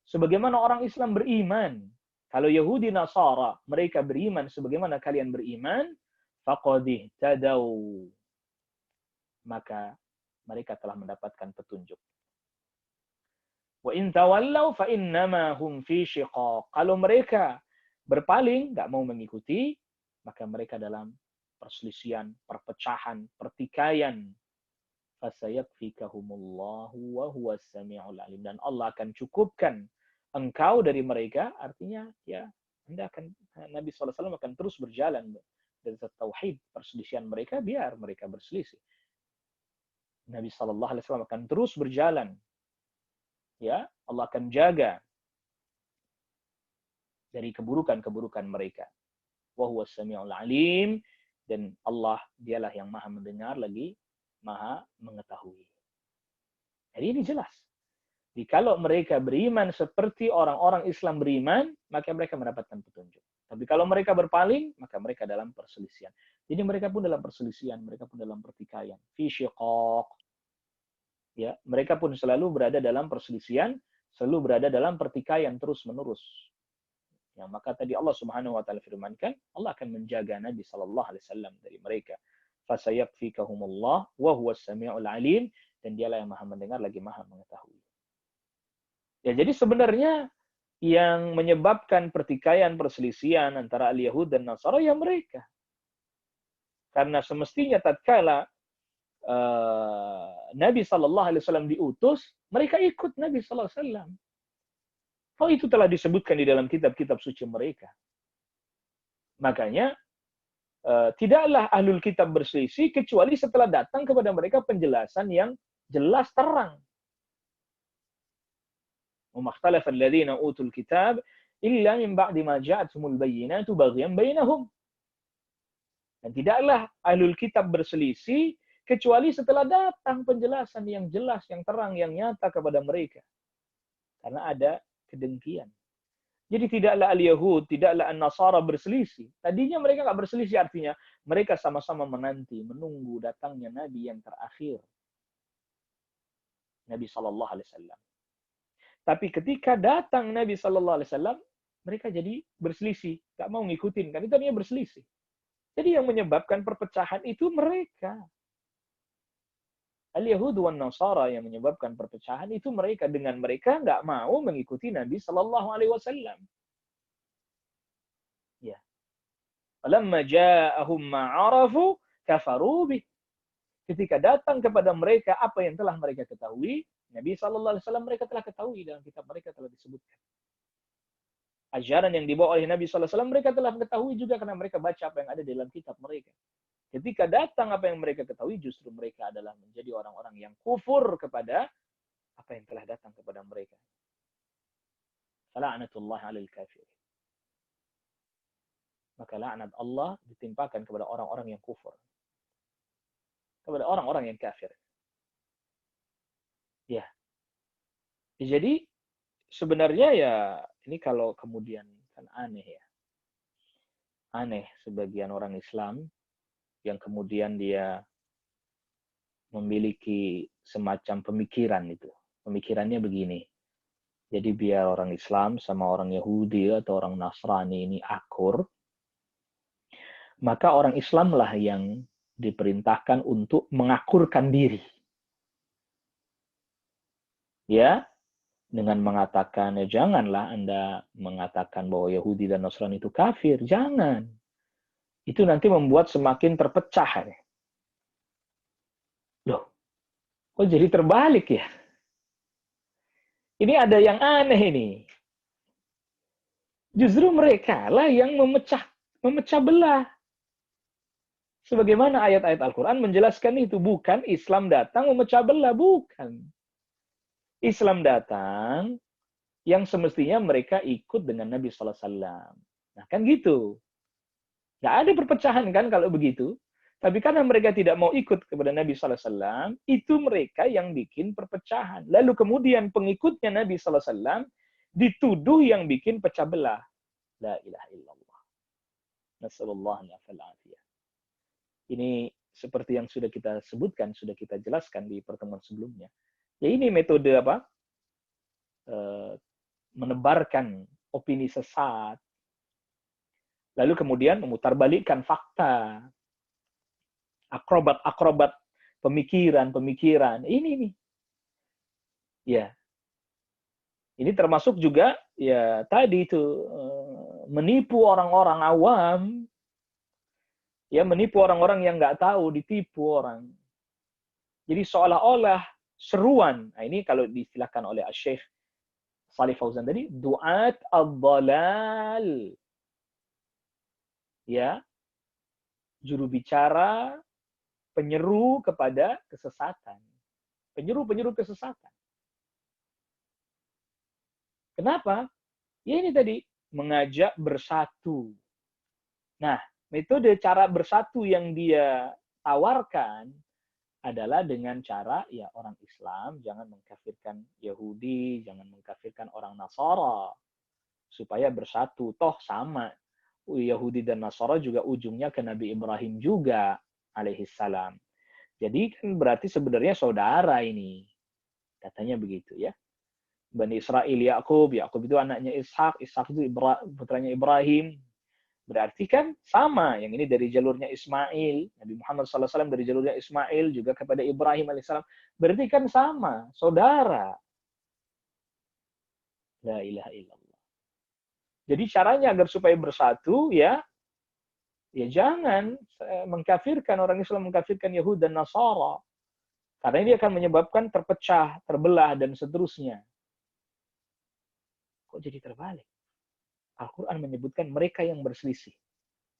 sebagaimana orang Islam beriman. Kalau Yahudi Nasara, mereka beriman sebagaimana kalian beriman, faqad ihtadaw. Maka mereka telah mendapatkan petunjuk. Wa in tawallaw fa innama hum fi shiqaq. Kalau mereka berpaling, enggak mau mengikuti, maka mereka dalam perselisihan, perpecahan, pertikaian. Fasayakfikahumullahu wa huwas samiul alim. Dan Allah akan cukupkan engkau dari mereka, artinya ya Nabi SAW akan terus berjalan dari tauhid perselisihan mereka, biar mereka berselisih. Nabi SAW akan terus berjalan. Ya, Allah akan jaga dari keburukan-keburukan mereka. Wa huwas samiul alim. Dan Allah, dialah yang maha mendengar lagi maha mengetahui. Jadi ini jelas. Jadi kalau mereka beriman seperti orang-orang Islam beriman, maka mereka mendapatkan petunjuk. Tapi kalau mereka berpaling, maka mereka dalam perselisihan. Jadi mereka pun dalam perselisihan, mereka pun dalam pertikaian. Fi syiqaq. Ya, mereka pun selalu berada dalam perselisihan, selalu berada dalam pertikaian terus-menerus. Ya, maka tadi Allah Subhanahu wa taala firmankan, Allah akan menjaga Nabi sallallahu alaihi wasallam dari mereka. Fasayakfikahumullah wa huwas samiul alim, dan dialah yang maha mendengar lagi maha mengetahui. Ya, jadi sebenarnya yang menyebabkan pertikaian perselisihan antara al-Yahud dan Nasara ya mereka. Karena semestinya tatkala Nabi sallallahu alaihi wasallam diutus, mereka ikut Nabi sallallahu alaihi wasallam. Oh, itu telah disebutkan di dalam kitab-kitab suci mereka. Makanya tidaklah ahlul kitab berselisih kecuali setelah datang kepada mereka penjelasan yang jelas terang. وَمَخْتَلَفَ الَّذِينَ أُوتُوا الْكِتَابَ إِلَّا مِنْ بَعْدِ مَا جَاءَتْهُمُ الْبَيِّنَاتُ بَغْيًا بَيْنَهُمْ. Dan tidaklah ahlul kitab berselisih kecuali setelah datang penjelasan yang jelas, yang terang, yang nyata kepada mereka. Karena ada kedengkian. Jadi tidaklah al-Yahud, tidaklah an-Nasara berselisih. Tadinya mereka nggak berselisih, artinya mereka sama-sama menanti, menunggu datangnya Nabi yang terakhir. Nabi Sallallahu Alaihi Wasallam. Tapi ketika datang Nabi Sallallahu Alaihi Wasallam, mereka jadi berselisih, nggak mau ngikutin, kan itu artinya berselisih. Jadi yang menyebabkan perpecahan itu mereka. Al-Yahud wan Nasara yang menyebabkan perpecahan itu mereka, dengan mereka nggak mau mengikuti Nabi Sallallahu Alaihi Wasallam. Ya. Falamma ja'ahum ma'arafu kafaru bih. Ketika datang kepada mereka apa yang telah mereka ketahui, Nabi Sallallahu Alaihi Wasallam mereka telah ketahui, dalam kitab mereka telah disebutkan. Ajaran yang dibawa oleh Nabi Sallallahu Alaihi Wasallam mereka telah ketahui juga karena mereka baca apa yang ada di dalam kitab mereka. Ketika datang apa yang mereka ketahui, justru mereka adalah menjadi orang-orang yang kufur kepada apa yang telah datang kepada mereka. Fala'natullah 'alal kafir. Maka laknat Allah ditimpakan kepada orang-orang yang kufur. Kepada orang-orang yang kafir. Ya. Jadi sebenarnya ya ini kalau kemudian kan aneh ya. Aneh sebagian orang Islam yang kemudian dia memiliki semacam pemikiran itu. Pemikirannya begini. Jadi biar orang Islam sama orang Yahudi atau orang Nasrani ini akur, maka orang Islamlah yang diperintahkan untuk mengakurkan diri. Ya, dengan mengatakan, ya janganlah Anda mengatakan bahwa Yahudi dan Nasrani itu kafir. Jangan. Itu nanti membuat semakin terpecah. Loh, kok jadi terbalik ya? Ini ada yang aneh ini. Justru mereka lah yang memecah belah. Sebagaimana ayat-ayat Al-Quran menjelaskan itu. Bukan Islam datang memecah belah, bukan. Islam datang yang semestinya mereka ikut dengan Nabi Sallallahu Alaihi Wasallam. Nah kan gitu. Nggak ada perpecahan kan kalau begitu. Tapi karena mereka tidak mau ikut kepada Nabi Sallallahu Alaihi Wasallam, itu mereka yang bikin perpecahan. Lalu kemudian pengikutnya Nabi Sallallahu Alaihi Wasallam dituduh yang bikin pecah belah. La ilaha illallah. Nasallallahu al-afiyah. Ini seperti yang sudah kita sebutkan, sudah kita jelaskan di pertemuan sebelumnya. Ya ini metode apa? Menebarkan opini sesat, lalu kemudian memutarbalikkan fakta, akrobat pemikiran. Ini nih. Ya. Ini termasuk juga ya tadi itu menipu orang-orang awam, ya menipu orang-orang yang nggak tahu, ditipu orang. Jadi seolah-olah seruan. Nah, ini kalau diistilahkan oleh Syekh Shalih Fauzan tadi, duat ad-dhalal. Ya, juru bicara, penyeru kepada kesesatan. Penyeru kesesatan. Kenapa? Ya ini tadi, mengajak bersatu. Nah, metode cara bersatu yang dia tawarkan adalah dengan cara ya orang Islam jangan mengkafirkan Yahudi, jangan mengkafirkan orang Nasara, supaya bersatu. Toh sama, Yahudi dan Nasara juga ujungnya ke Nabi Ibrahim juga, alaihissalam. Jadi kan berarti sebenarnya saudara ini, katanya begitu ya. Bani Israel Yakub itu anaknya Ishak itu putranya Ibrahim. Berarti kan sama, yang ini dari jalurnya Ismail, Nabi Muhammad SAW dari jalurnya Ismail juga kepada Ibrahim AS. Berarti kan sama, saudara. La ilaha illallah. Jadi caranya agar supaya bersatu ya jangan mengkafirkan orang Islam, mengkafirkan Yahudi dan Nasara. Karena ini akan menyebabkan terpecah, terbelah dan seterusnya. Kok jadi terbalik? Al-Quran menyebutkan mereka yang berselisih.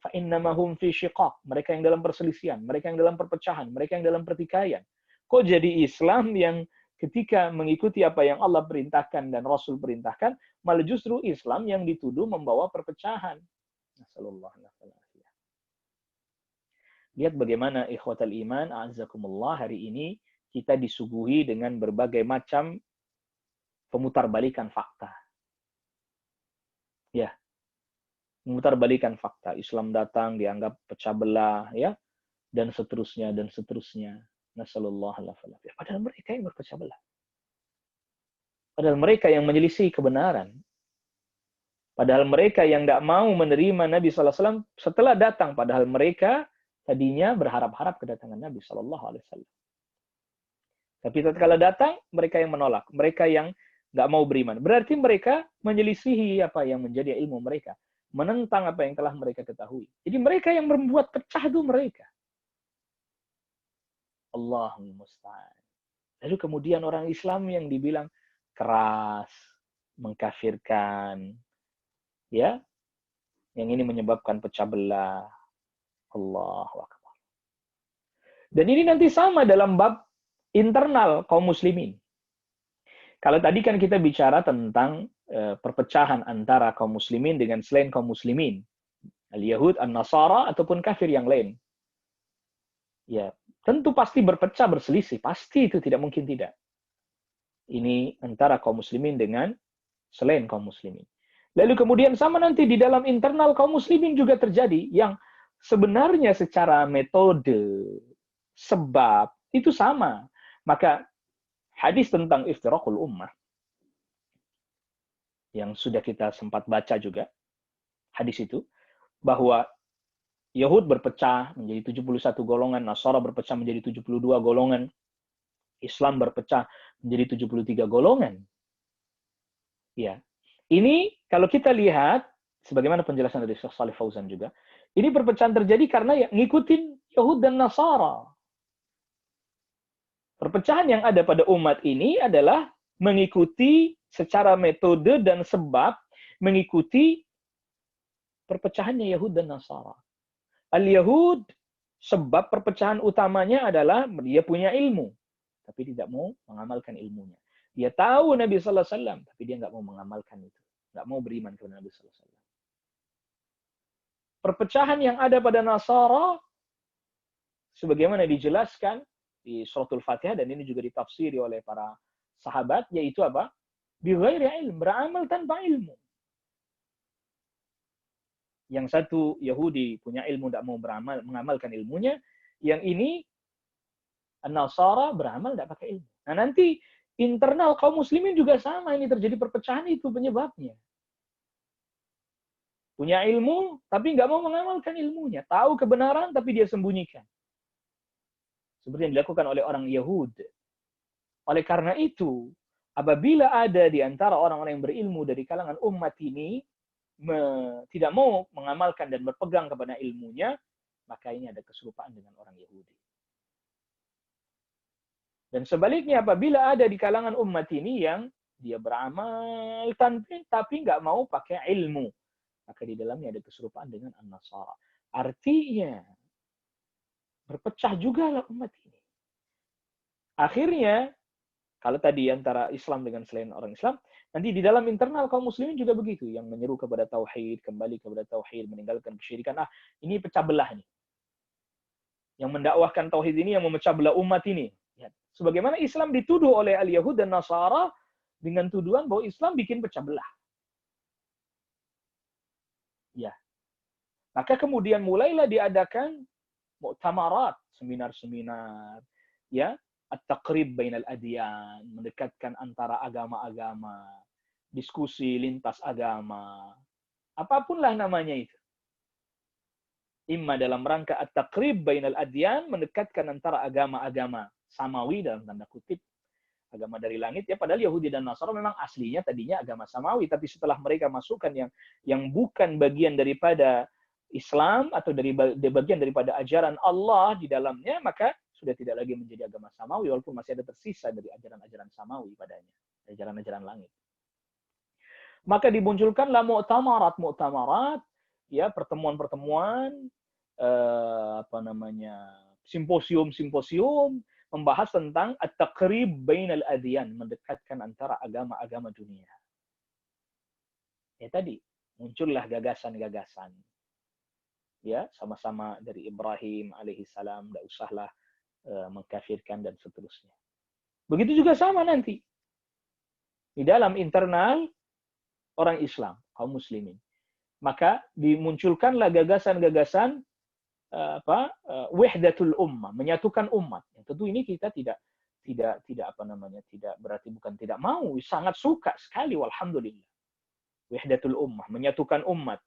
Fa'innamahum fi syiqaq. Mereka yang dalam perselisihan, mereka yang dalam perpecahan, mereka yang dalam pertikaian. Kok jadi Islam yang ketika mengikuti apa yang Allah perintahkan dan Rasul perintahkan, malah justru Islam yang dituduh membawa perpecahan. Nasallallahu alaihi wasallam. Lihat bagaimana ikhwatal iman, a'azzakumullah, hari ini kita disuguhi dengan berbagai macam pemutarbalikan fakta. Ya, memutarbalikan fakta. Islam datang dianggap pecah belah, ya, dan seterusnya. Nasallallahu alaihi wasallam. Padahal mereka yang berpecah belah. Padahal mereka yang menyelisih kebenaran. Padahal mereka yang tidak mau menerima Nabi SAW setelah datang. Padahal mereka tadinya berharap-harap kedatangan Nabi SAW. Tapi tatkala datang, mereka yang menolak. Mereka yang nggak mau beriman. Berarti mereka menyelisihi apa yang menjadi ilmu mereka. Menentang apa yang telah mereka ketahui. Jadi mereka yang membuat pecah itu mereka. Allahul musta'an. Lalu kemudian orang Islam yang dibilang keras, mengkafirkan, ya, yang ini menyebabkan pecah belah. Allahu Akbar. Dan ini nanti sama dalam bab internal kaum muslimin. Kalau tadi kan kita bicara tentang perpecahan antara kaum muslimin dengan selain kaum muslimin. Al-Yahud, An-Nasara, ataupun kafir yang lain. Ya, tentu pasti berpecah, berselisih. Pasti itu tidak mungkin tidak. Ini antara kaum muslimin dengan selain kaum muslimin. Lalu kemudian sama nanti di dalam internal kaum muslimin juga terjadi yang sebenarnya secara metode, sebab, itu sama. Maka hadis tentang iftirakul ummah yang sudah kita sempat baca juga, hadis itu, bahwa Yahud berpecah menjadi 71 golongan, Nasara berpecah menjadi 72 golongan, Islam berpecah menjadi 73 golongan. Ya. Ini kalau kita lihat, sebagaimana penjelasan dari Syekh Shalih Fauzan juga, ini perpecahan terjadi karena ya ngikutin Yahud dan Nasara. Perpecahan yang ada pada umat ini adalah mengikuti secara metode dan sebab mengikuti perpecahannya Yahud dan Nasara. Al-Yahud, sebab perpecahan utamanya adalah dia punya ilmu, tapi tidak mau mengamalkan ilmunya. Dia tahu Nabi Sallallahu Alaihi Wasallam, tapi dia nggak mau mengamalkan itu, nggak mau beriman kepada Nabi Sallallahu Alaihi Wasallam. Perpecahan yang ada pada Nasara, sebagaimana dijelaskan di suratul Fatihah, dan ini juga ditafsiri oleh para sahabat, yaitu apa? Bighairi ilm, beramal tanpa ilmu. Yang satu Yahudi punya ilmu, tidak mau mengamalkan ilmunya. Yang ini An-Nasara beramal tidak pakai ilmu. Nah nanti internal kaum muslimin juga sama, ini terjadi perpecahan, itu penyebabnya. Punya ilmu, tapi nggak mau mengamalkan ilmunya. Tahu kebenaran, tapi dia sembunyikan. Seperti yang dilakukan oleh orang Yahudi. Oleh karena itu, apabila ada di antara orang-orang yang berilmu dari kalangan umat ini, tidak mau mengamalkan dan berpegang kepada ilmunya, maka ini ada keserupaan dengan orang Yahudi. Dan sebaliknya, apabila ada di kalangan umat ini yang dia beramal tapi nggak mau pakai ilmu, maka di dalamnya ada keserupaan dengan An-Nasara. Artinya, berpecah juga lah umat ini. Akhirnya, kalau tadi antara Islam dengan selain orang Islam, nanti di dalam internal kaum muslimin juga begitu. Yang menyeru kepada tauhid, kembali kepada tauhid, meninggalkan kesyirikan. Ini pecah belah nih. Yang mendakwahkan tauhid ini, yang memecah belah umat ini. Sebagaimana Islam dituduh oleh al-Yahud dan Nasara dengan tuduhan bahwa Islam bikin pecah belah. Ya. Maka kemudian mulailah diadakan mu'tamarat, seminar-seminar, ya, at-taqrib bainal adyan, mendekatkan antara agama-agama, diskusi lintas agama, apapunlah namanya itu. Imma dalam rangka at-taqrib bainal adyan, mendekatkan antara agama-agama samawi dalam tanda kutip, agama dari langit, ya padahal Yahudi dan Nasara memang aslinya tadinya agama samawi, tapi setelah mereka masukkan yang bukan bagian daripada Islam atau dari bagian daripada ajaran Allah di dalamnya, maka sudah tidak lagi menjadi agama samawi, walaupun masih ada tersisa dari ajaran-ajaran samawi padanya, ajaran-ajaran langit. Maka dimunculkanlah mu'tamarat, ya, pertemuan-pertemuan, simposium membahas tentang at-taqrib bainal adyan, mendekatkan antara agama-agama dunia. Ya tadi, muncullah gagasan-gagasan. Ya, sama-sama dari Ibrahim alaihissalam, tidak usahlah mengkafirkan dan seterusnya. Begitu juga sama nanti di dalam internal orang Islam, kaum muslimin. Maka dimunculkanlah gagasan-gagasan wahdatul ummah, menyatukan umat. Tentu ini kita tidak berarti bukan tidak mau, sangat suka sekali, walhamdulillah. Wahdatul ummah, menyatukan umat.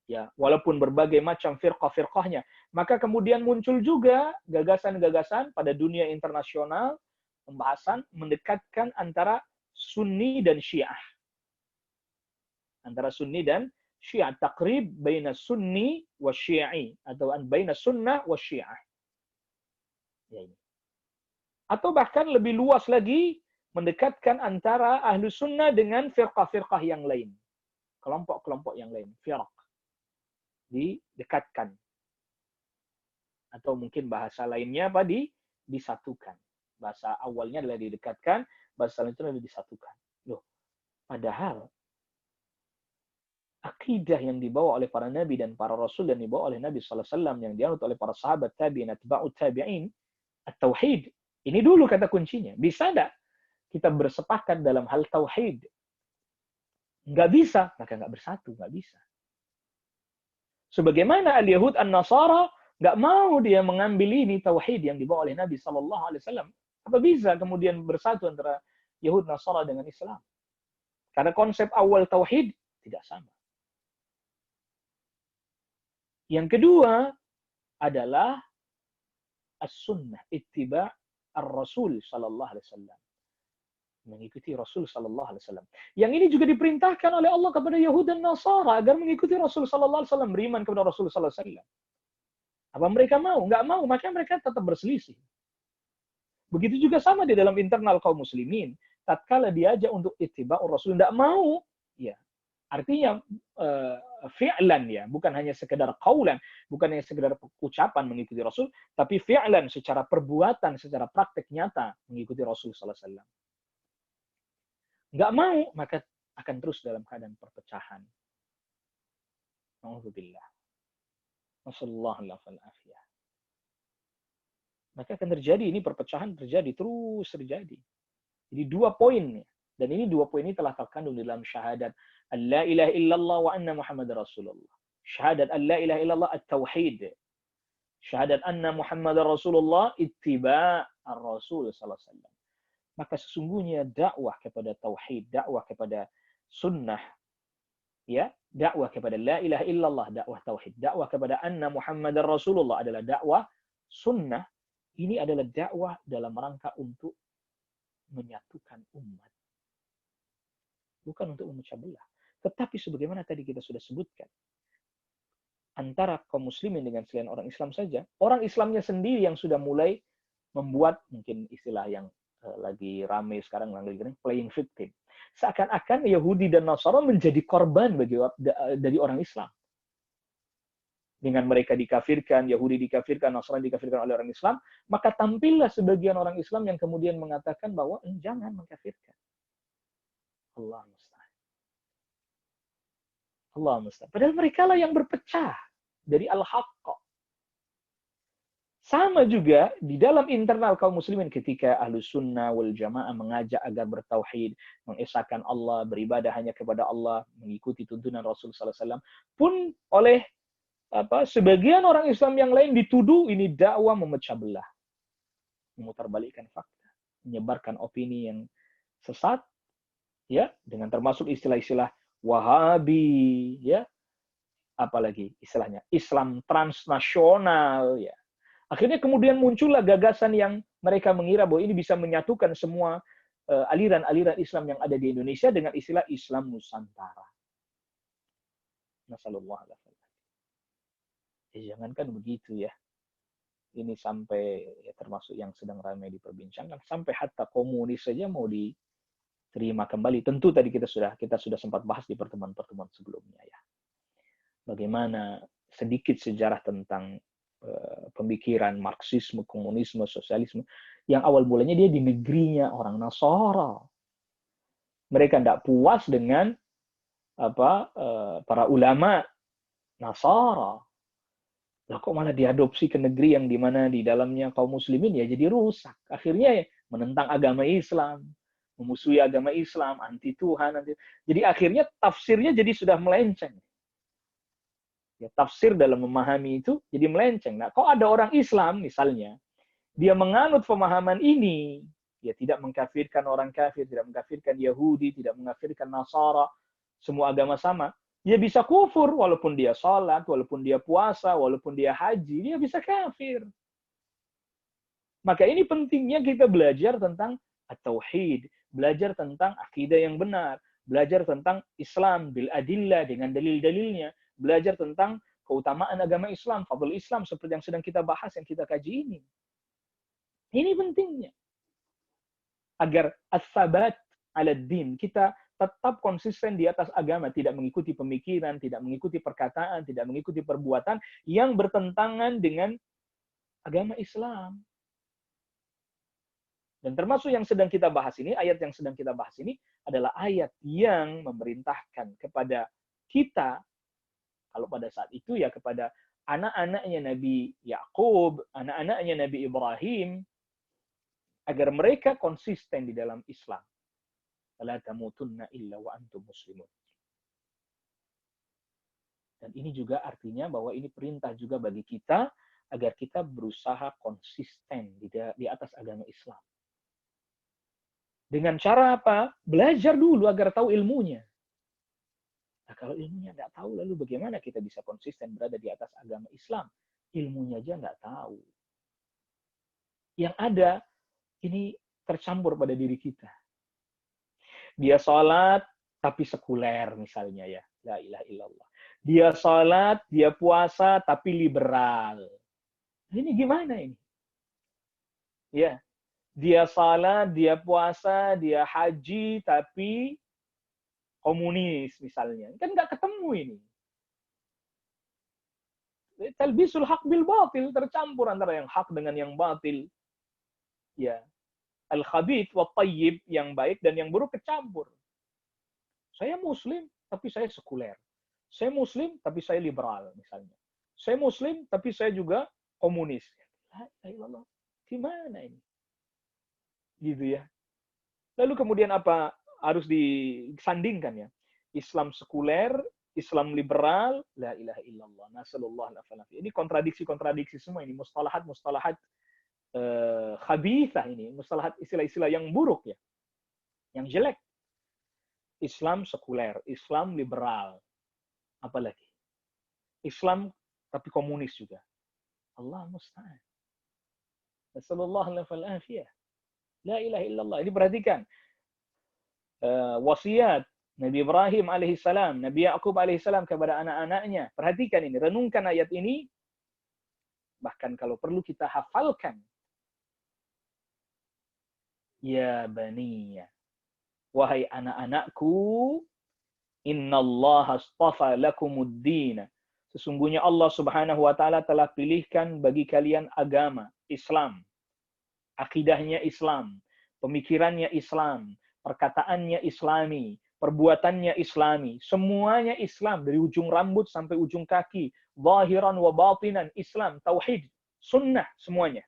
Ya, walaupun berbagai macam firqah-firqahnya, maka kemudian muncul juga gagasan-gagasan pada dunia internasional, pembahasan mendekatkan antara Sunni dan Syiah. Antara Sunni dan Syiah, takrib baina Sunni wa Syi'i, atau baina Sunnah wa Syiah. Ya, ini. Atau bahkan lebih luas lagi, mendekatkan antara Ahlu Sunnah dengan firqah-firqah yang lain. Kelompok-kelompok yang lain, firq. Didekatkan. Atau mungkin bahasa lainnya apa? Disatukan. Bahasa awalnya adalah didekatkan, bahasa selanjutnya adalah disatukan. Loh, padahal akidah yang dibawa oleh para nabi dan para rasul dan dibawa oleh Nabi sallallahu alaihi wasallam, yang dianut oleh para sahabat tabi'in, atba'ut tabi'in, at-tauhid. Ini dulu kata kuncinya. Bisa enggak kita bersepakat dalam hal tauhid? Enggak bisa, maka enggak bersatu, enggak bisa. Sebagaimana al-Yahud an-Nasara enggak mau dia mengambil ini tauhid yang dibawa oleh Nabi sallallahu alaihi wasallam. Apa bisa kemudian bersatu antara Yahud Nasara dengan Islam? Karena konsep awal tauhid tidak sama. Yang kedua adalah as-sunnah, ittiba' ar-rasul sallallahu alaihi wasallam. Mengikuti Rasul sallallahu alaihi wasallam. Yang ini juga diperintahkan oleh Allah kepada Yahudi dan Nasara agar mengikuti Rasul sallallahu alaihi wasallam, beriman kepada Rasul sallallahu alaihi wasallam. Apa mereka mau? Enggak mau, maka mereka tetap berselisih. Begitu juga sama di dalam internal kaum muslimin. Tatkala diajak untuk ittiba'ur Rasul, enggak mau, ya. Artinya fi'lan, ya, bukan hanya sekedar qaulan, bukan hanya sekedar ucapan mengikuti Rasul, tapi fi'lan, secara perbuatan, secara praktek nyata mengikuti Rasul sallallahu alaihi wasallam. Enggak mau, maka akan terus dalam keadaan perpecahan. Alhamdulillah. Wassallallahu alaihi afiyah. Maka akan terjadi ini perpecahan, terjadi terus terjadi. Jadi 2 poin. Dan ini dua poin ini telah terkandung di dalam syahadat la ilaha illallah wa anna Muhammad Rasulullah. Syahadat la ilaha illallah at-tauhid. Syahadat anna Muhammad Rasulullah ittiba' ar-Rasul sallallahu alaihi wasallam. Maka sesungguhnya dakwah kepada tauhid, dakwah kepada sunnah, ya, dakwah kepada la ilaha illallah, dakwah tauhid, dakwah kepada anna Muhammadar Rasulullah adalah dakwah sunnah. Ini adalah dakwah dalam rangka untuk menyatukan umat, bukan untuk memecah belah. Tetapi sebagaimana tadi kita sudah sebutkan, antara kaum muslimin dengan selain orang Islam saja, orang Islamnya sendiri yang sudah mulai membuat, mungkin istilah yang lagi ramai sekarang, playing victim. Seakan-akan Yahudi dan Nasara menjadi korban dari orang Islam. Dengan mereka dikafirkan, Yahudi dikafirkan, Nasrani dikafirkan oleh orang Islam, maka tampillah sebagian orang Islam yang kemudian mengatakan bahwa jangan mengkafirkan. Allah musta'an. Allah musta'an. Padahal mereka lah yang berpecah dari al-haqq. Sama juga di dalam internal kaum muslimin ketika Ahlus Sunnah wal Jamaah mengajak agar bertauhid, mengesahkan Allah, beribadah hanya kepada Allah, mengikuti tuntunan Rasul sallallahu alaihi wasallam, pun oleh sebagian orang Islam yang lain dituduh ini dakwah memecah belah, memutarbalikkan fakta, menyebarkan opini yang sesat, ya, dengan termasuk istilah-istilah Wahabi, ya, apalagi istilahnya Islam transnasional, ya. Akhirnya kemudian muncullah gagasan yang mereka mengira bahwa ini bisa menyatukan semua aliran-aliran Islam yang ada di Indonesia dengan istilah Islam Nusantara. Nasallallahu alaihi wasallam. Jangankan begitu ya. Ini sampai ya, termasuk yang sedang ramai diperbincangkan, sampai hatta komunis saja mau diterima kembali. Tentu tadi kita sudah sempat bahas di pertemuan-pertemuan sebelumnya ya. Bagaimana sedikit sejarah tentang pemikiran Marxisme, komunisme, sosialisme yang awal mulanya dia di negerinya orang Nasara. Mereka tidak puas dengan para ulama Nasara. Lah kok malah diadopsi ke negeri yang dimana di dalamnya kaum muslimin ya jadi rusak. Akhirnya ya menentang agama Islam, memusuhi agama Islam, anti Tuhan. Jadi akhirnya tafsirnya jadi sudah melenceng. Ya, tafsir dalam memahami itu jadi melenceng. Nah, kok ada orang Islam misalnya, dia menganut pemahaman ini, dia tidak mengkafirkan orang kafir, tidak mengkafirkan Yahudi, tidak mengkafirkan Nasara, semua agama sama. Dia bisa kufur walaupun dia sholat, walaupun dia puasa, walaupun dia haji, dia bisa kafir. Maka ini pentingnya kita belajar tentang at-tauhid, belajar tentang akidah yang benar, belajar tentang Islam bil adillah dengan dalil-dalilnya, belajar tentang keutamaan agama Islam, fadl Islam seperti yang sedang kita bahas, yang kita kaji ini. Ini pentingnya. Agar as-sabat ala din, kita tetap konsisten di atas agama, tidak mengikuti pemikiran, tidak mengikuti perkataan, tidak mengikuti perbuatan yang bertentangan dengan agama Islam. Dan termasuk yang sedang kita bahas ini, ayat yang sedang kita bahas ini adalah ayat yang memerintahkan kepada kita, kalau pada saat itu ya kepada anak-anaknya Nabi Yakub, anak-anaknya Nabi Ibrahim, agar mereka konsisten di dalam Islam. La tamutunna illa wa antum muslimun. Dan ini juga artinya bahwa ini perintah juga bagi kita agar kita berusaha konsisten di atas agama Islam. Dengan cara apa? Belajar dulu agar tahu ilmunya. Nah, kalau ilmunya nggak tahu, lalu bagaimana kita bisa konsisten berada di atas agama Islam? Ilmunya aja nggak tahu. Yang ada, ini tercampur pada diri kita. Dia sholat, tapi sekuler misalnya ya. La ilaha illallah. Dia sholat, dia puasa, tapi liberal. Ini gimana ini? Ya, dia sholat, dia puasa, dia haji, tapi komunis misalnya. Kan nggak ketemu ini. Talbisul haq bil batil, tercampur antara yang hak dengan yang batil. Ya. Al-khabith wa tayyib, yang baik dan yang buruk kecampur. Saya muslim, tapi saya sekuler. Saya muslim, tapi saya liberal misalnya. Saya muslim, tapi saya juga komunis. Gimana ini? Gitu ya. Lalu kemudian apa harus disandingkan ya. Islam sekuler, Islam liberal, la ilaha illallah, nasallallahu alaihi. Ini kontradiksi-kontradiksi semua ini, mustalahat-mustalahat khabithah ini, mustalahat istilah-istilah yang buruk ya, yang jelek. Islam sekuler, Islam liberal, apalagi Islam tapi komunis juga. Allah musta'an. Nasallallahu alaihi. La ilaha illallah. Ini perhatikan. Wasiat Nabi Ibrahim alaihissalam, Nabi Yaqub alaihissalam kepada anak-anaknya. Perhatikan ini, renungkan ayat ini. Bahkan kalau perlu kita hafalkan. Ya baniya, wahai anak-anakku, innallaha astafa lakumuddin. Sesungguhnya Allah Subhanahu wa taala telah pilihkan bagi kalian agama Islam. Akidahnya Islam, pemikirannya Islam, perkataannya Islami, perbuatannya Islami, semuanya Islam dari ujung rambut sampai ujung kaki, zahiran wa batinan Islam, tauhid, sunnah semuanya.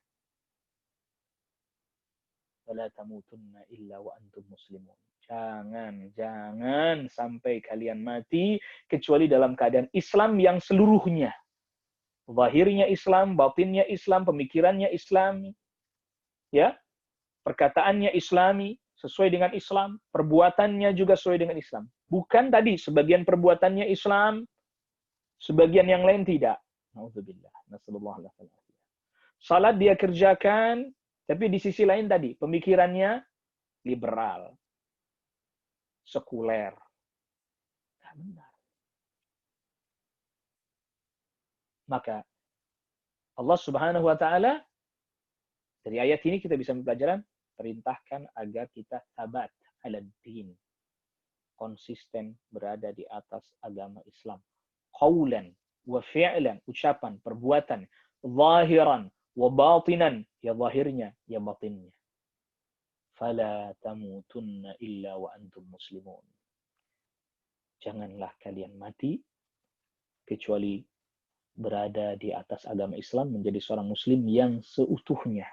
Wala tamutunna illa wa antum muslimun. Jangan sampai kalian mati kecuali dalam keadaan Islam yang seluruhnya. Zahirnya Islam, batinnya Islam, pemikirannya Islami. Ya, perkataannya Islami, sesuai dengan Islam, perbuatannya juga sesuai dengan Islam. Bukan tadi sebagian perbuatannya Islam, sebagian yang lain tidak. Nauzubillah, nasallallahu alaihi wasallam. Salat dia kerjakan, tapi di sisi lain tadi pemikirannya liberal, sekuler. Tidak benar. Maka Allah Subhanahu wa taala dari ayat ini kita bisa mempelajari perintahkan agar kita tabat ala din, konsisten berada di atas agama Islam, qaulan wa fi'lan, ucapan, perbuatan, zahiran wa batinan, ya zahirnya ya batinnya. Fala tamutunna illa wa antum muslimun. Janganlah kalian mati kecuali berada di atas agama Islam, menjadi seorang muslim yang seutuhnya.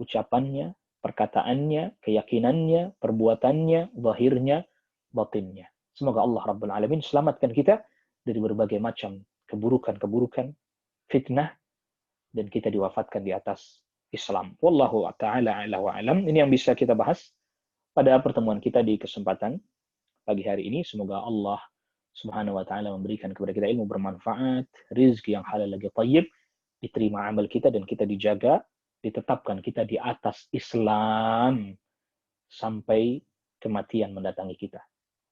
Ucapannya, perkataannya, keyakinannya, perbuatannya, zahirnya, batinnya. Semoga Allah Rabbul Alamin selamatkan kita dari berbagai macam keburukan-keburukan, fitnah, dan kita diwafatkan di atas Islam. Wallahu ta'ala a'la wa alam. Ini yang bisa kita bahas pada pertemuan kita di kesempatan pagi hari ini. Semoga Allah Subhanahu wa ta'ala memberikan kepada kita ilmu bermanfaat, rizki yang halal lagi tayyib, diterima amal kita dan kita dijaga, ditetapkan kita di atas Islam sampai kematian mendatangi kita.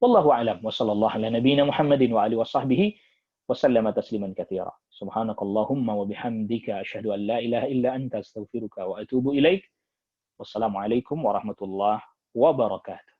Wallahu a'lam wa sallallahu ala nabiyyina Muhammadin wa alihi wa sahbihi wa sallama tasliman katsira. Subhanakallahumma wa bihamdika asyhadu an la ilaha illa anta astaghfiruka wa atubu ilaik. Wassalamualaikum warahmatullahi wabarakatuh.